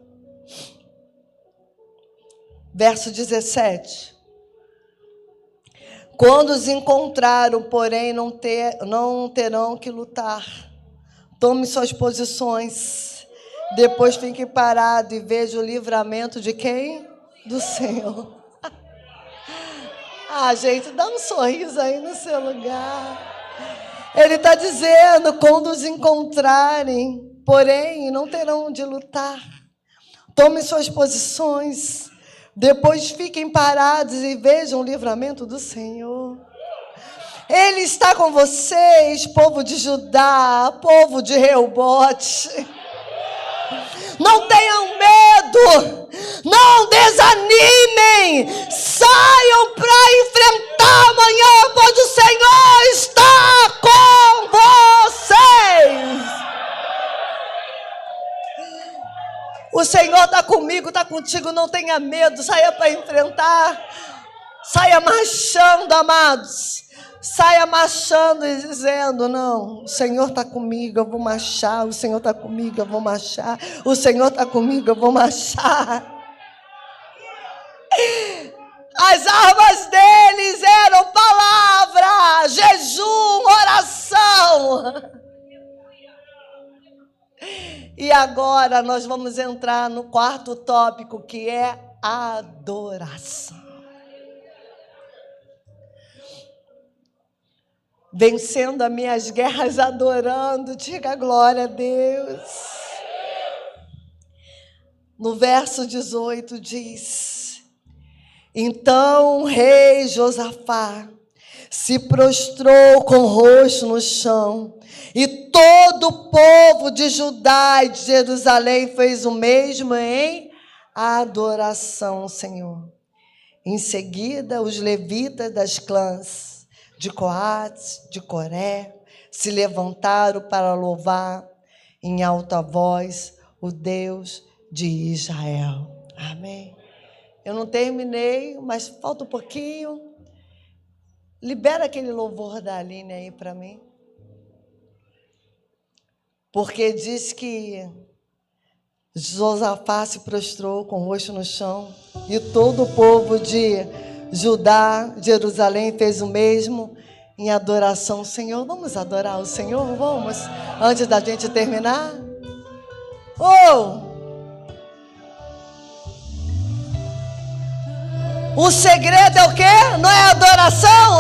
Verso 17. Quando os encontraram, porém, não terão que lutar. Tome suas posições. Depois fiquem parados e vejam o livramento de quem? Do Senhor. Ah, gente, dá um sorriso aí no seu lugar. Ele está dizendo, quando os encontrarem, porém, não terão de lutar. Tomem suas posições. Depois fiquem parados e vejam o livramento do Senhor. Ele está com vocês, povo de Judá, povo de Reobote. Não tenham medo, não desanimem, saiam para enfrentar amanhã, pois o Senhor está com vocês. O Senhor está comigo, está contigo, não tenha medo, saia para enfrentar, saia marchando, amados. Saia marchando e dizendo, não, o Senhor está comigo, eu vou marchar. O Senhor está comigo, eu vou marchar. O Senhor está comigo, eu vou marchar. As armas deles eram palavra, jejum, oração. E agora nós vamos entrar no quarto tópico, que é adoração. Vencendo as minhas guerras adorando, diga glória a Deus. No verso 18 diz: então o rei Josafá se prostrou com o rosto no chão, e todo o povo de Judá e de Jerusalém fez o mesmo em adoração ao Senhor. Em seguida, os levitas das clãs de Coate, de Coré, se levantaram para louvar em alta voz o Deus de Israel. Amém. Eu não terminei, mas falta um pouquinho. Libera aquele louvor da Aline aí para mim. Porque diz que Josafá se prostrou com o rosto no chão, e todo o povo de Judá, Jerusalém, fez o mesmo em adoração ao Senhor. Vamos adorar o Senhor? Vamos? Antes da gente terminar? O segredo é o quê? Não é adoração?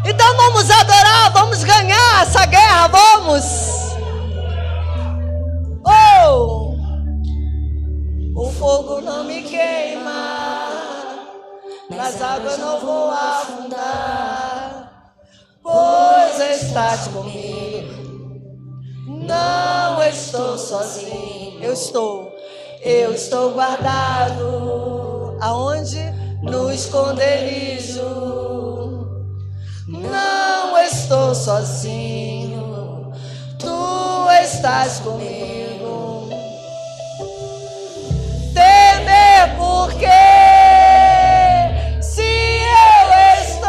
Então vamos adorar, vamos ganhar essa guerra, vamos! O fogo não me queima, nas águas não vou afundar, pois estás comigo, não estou sozinho. Eu estou guardado. Aonde? No esconderijo. Não estou sozinho, tu estás comigo. Temer porque se eu estou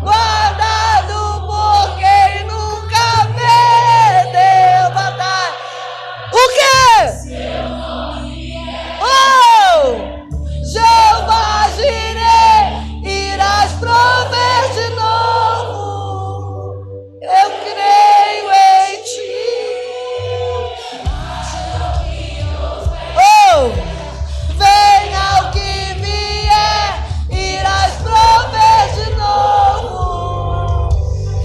guardado por quem nunca perdeu batalha. O quê? Se eu não vier, Jeová Jireh, irás prover de novo. Eu creio em ti. Venha o que vier, irás prover de novo.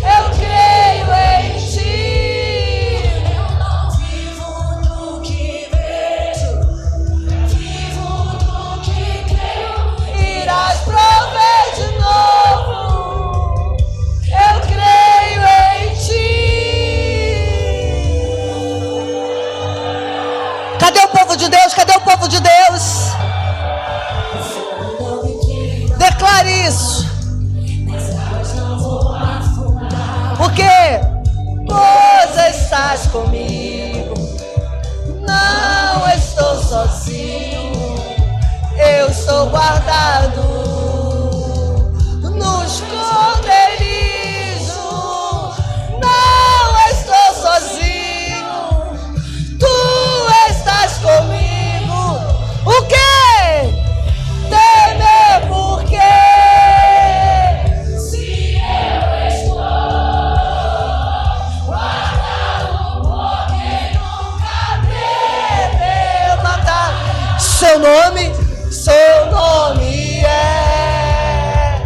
Eu creio em ti. Eu não vivo do que vejo, vivo do que creio. Irás prover de novo. Eu creio em ti. Cadê o povo de Deus? Cadê o povo de Deus? Declare isso. Porque pois estás comigo, não estou sozinho. Eu estou guardado no esconderijo. Não estou sozinho, tu estás comigo. O quê? seu nome é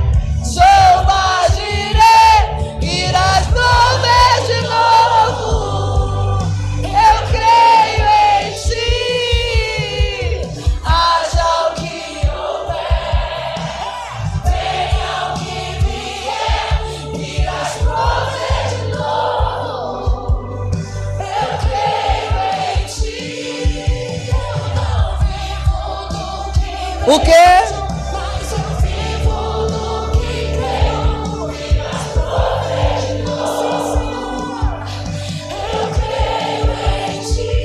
Jeová Jireh, irás prover de novo. Eu creio em ti, haja o que houver, venha o que vier, irás prover de novo. Eu creio em ti, eu não vivo do que O quê? mas eu vivo do que creio, irás prover de novo. Eu creio em ti.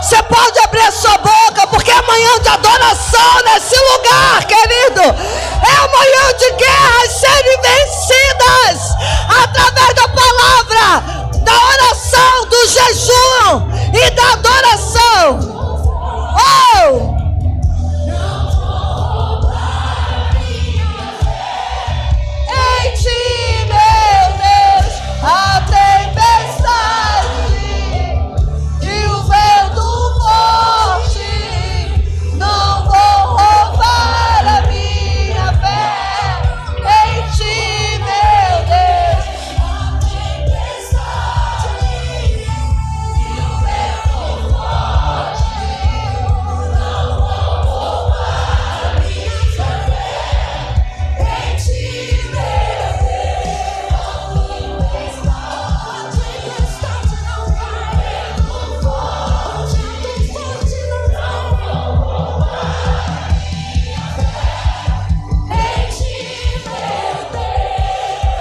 Você pode abrir a sua boca, porque é amanhã de adoração nesse lugar, querido. É amanhã de guerras serem vencidas através da palavra, da oração, do jejum e da adoração. Oh! Em ti, meu Deus, a tempestade e o vento forte não vão roubar a minha fé. Em ti, meu Deus, a tempestade e o vento forte não vão roubar a minha fé. Em ti, meu Deus, a tempestade não vai, vento forte não vão roubar a minha fé. Em ti, meu Deus,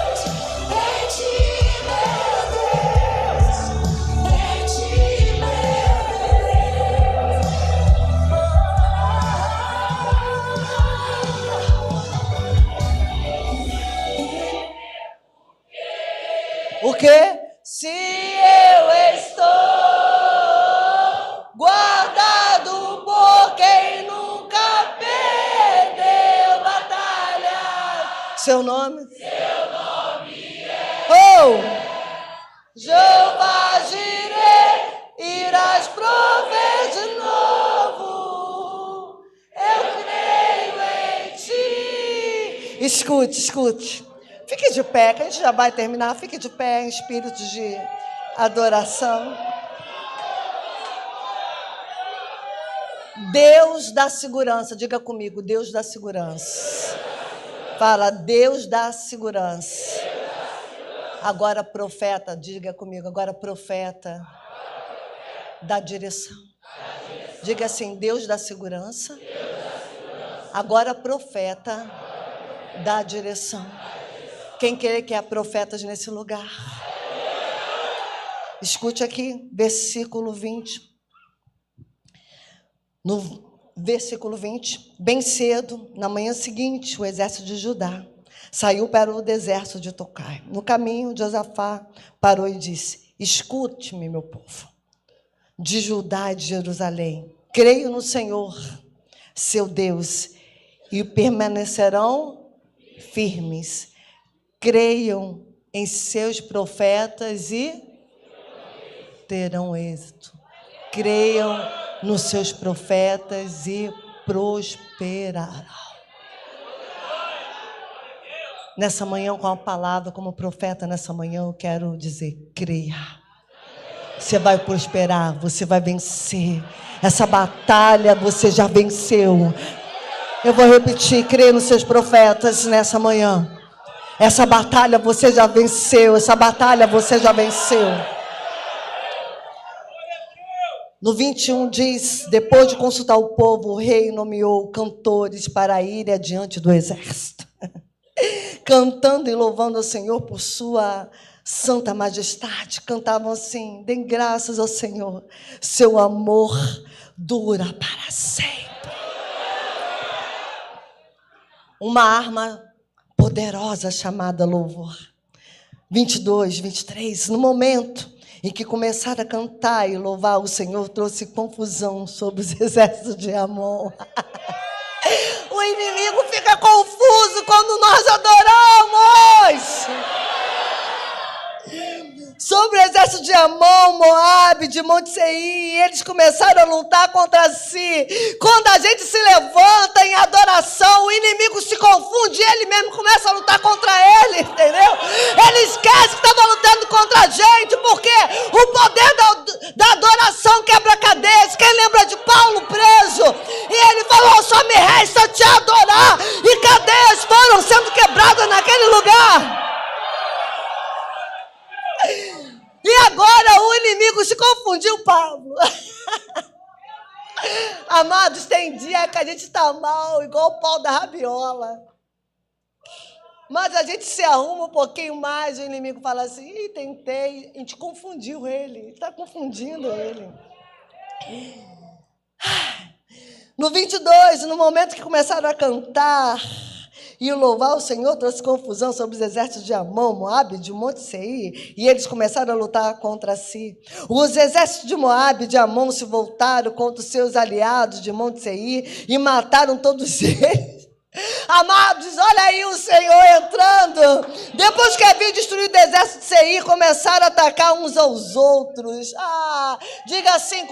em ti, meu Deus, em ti, meu O quê? Se eu estou guardado por quem nunca perdeu batalha. Seu nome? Oh! Jeová Jireh, irás prover de novo. Eu creio em ti. Escute, escute. Fique de pé, que a gente já vai terminar. Fique de pé em espírito de adoração. Deus dá segurança. Diga comigo, Deus dá segurança. Fala, Deus dá segurança. Agora profeta, diga comigo, agora profeta dá direção. Diga assim, Deus dá segurança. Agora profeta dá direção. Quem quer que há profetas nesse lugar? Escute aqui, versículo 20. No versículo 20, bem cedo, na manhã seguinte, o exército de Judá saiu para o deserto de Tocai. No caminho, Josafá parou e disse: escute-me, meu povo, de Judá e de Jerusalém. Creio no Senhor, seu Deus, e permanecerão firmes. Creiam em seus profetas e terão êxito. Creiam nos seus profetas e prosperarão. Nessa manhã, com a palavra, como profeta, nessa manhã, eu quero dizer, creia. Você vai prosperar, você vai vencer. Essa batalha você já venceu. Eu vou repetir, creia nos seus profetas nessa manhã. Essa batalha você já venceu, essa batalha você já venceu. No 21 diz, depois de consultar o povo, o rei nomeou cantores para ir adiante do exército. Cantando e louvando ao Senhor por sua santa majestade. Cantavam assim, deem graças ao Senhor, seu amor dura para sempre. Uma arma poderosa chamada louvor. 22, 23, no momento em que começaram a cantar e louvar o Senhor, trouxe confusão sobre os exércitos de Amon. O inimigo fica confuso quando nós adoramos. sobre o exército de Amon, Moabe, de Monte Seir, e eles começaram a lutar contra si. Quando a gente se levanta em adoração, o inimigo se confunde, ele mesmo começa a lutar contra ele, entendeu? Ele esquece que estava lutando contra a gente, porque o poder da adoração quebra cadeias. Quem lembra de Paulo preso? E ele falou, só me resta te adorar, e cadeias foram sendo quebradas naquele lugar. E agora o inimigo se confundiu, Pablo. Amados, tem dia que a gente está mal, igual o pau da rabiola. Mas a gente se arruma um pouquinho mais, o inimigo fala assim, ih, tentei, a gente confundiu ele, está confundindo ele. No 22, no momento que começaram a cantar e louvar o Senhor, trouxe confusão sobre os exércitos de Amon, Moabe, de Monte Seir, e eles começaram a lutar contra si. Os exércitos de Moabe e de Amon se voltaram contra os seus aliados de Monte Seir e mataram todos eles. Amados, olha aí o Senhor entrando. Depois que havia destruído o exército de Seir, começaram a atacar uns aos outros. Diga assim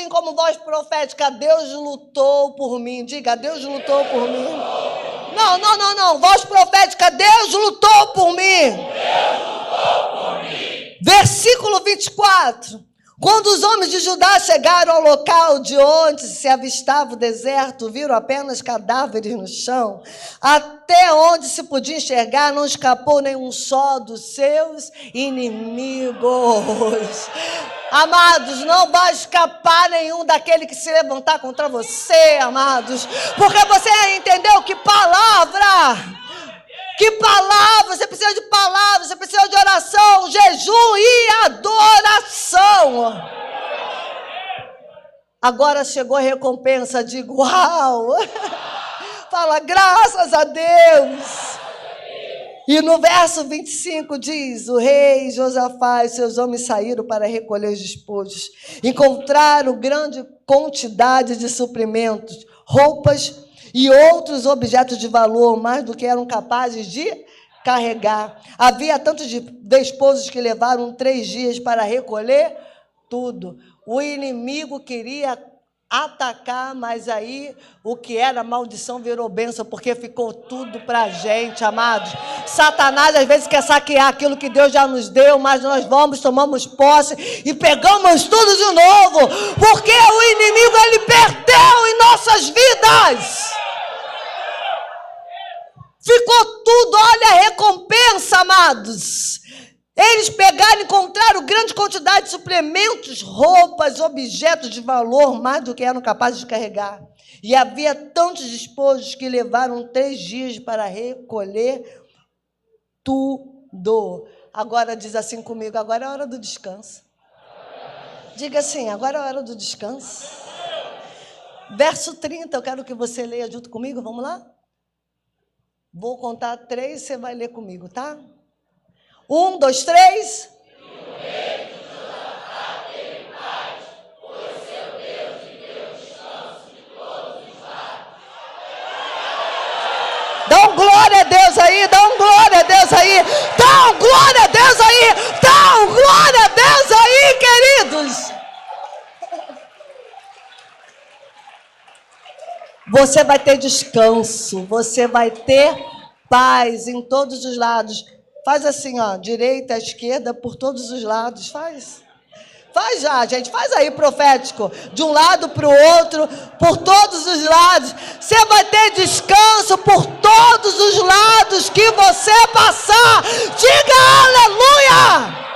como voz profética, Deus lutou por mim. Diga, Deus lutou por mim. Não. Voz profética, Deus lutou por mim. Deus lutou por mim. Versículo 24. Quando os homens de Judá chegaram ao local de onde se avistava o deserto, viram apenas cadáveres no chão. Até onde se podia enxergar, não escapou nenhum só dos seus inimigos. Amados, não vai escapar nenhum daquele que se levantar contra você, amados. Porque você entendeu que palavra... você precisa de palavras, você precisa de oração, jejum e adoração. Agora chegou a recompensa, digo, uau! Fala, graças a Deus! E no verso 25 diz, o rei Josafá e seus homens saíram para recolher os despojos. Encontraram grande quantidade de suprimentos, roupas e outros objetos de valor, mais do que eram capazes de carregar. Havia tantos despojos que levaram 3 dias para recolher tudo. O inimigo queria atacar, mas aí o que era maldição virou bênção, porque ficou tudo para a gente, amados. Satanás às vezes quer saquear aquilo que Deus já nos deu, mas nós tomamos posse e pegamos tudo de novo, porque o inimigo, ele perdeu em nossas vidas. Ficou tudo, olha a recompensa, amados. Eles pegaram e encontraram grande quantidade de suplementos, roupas, objetos de valor, mais do que eram capazes de carregar. E havia tantos despojos que levaram 3 dias para recolher tudo. Agora diz assim comigo, agora é a hora do descanso. Diga assim, agora é a hora do descanso. Verso 30, eu quero que você leia junto comigo, vamos lá? Vou contar 3, você vai ler comigo, tá? 1, 2, 3. Dá um glória a Deus aí, dá um glória a Deus aí, dá um glória a Deus aí, dá um glória a Deus aí, queridos. Você vai ter descanso, você vai ter paz em todos os lados. Faz assim, ó, direita, esquerda, por todos os lados, faz. Faz já, gente, faz aí, profético, de um lado para o outro, por todos os lados. Você vai ter descanso por todos os lados que você passar. Diga aleluia!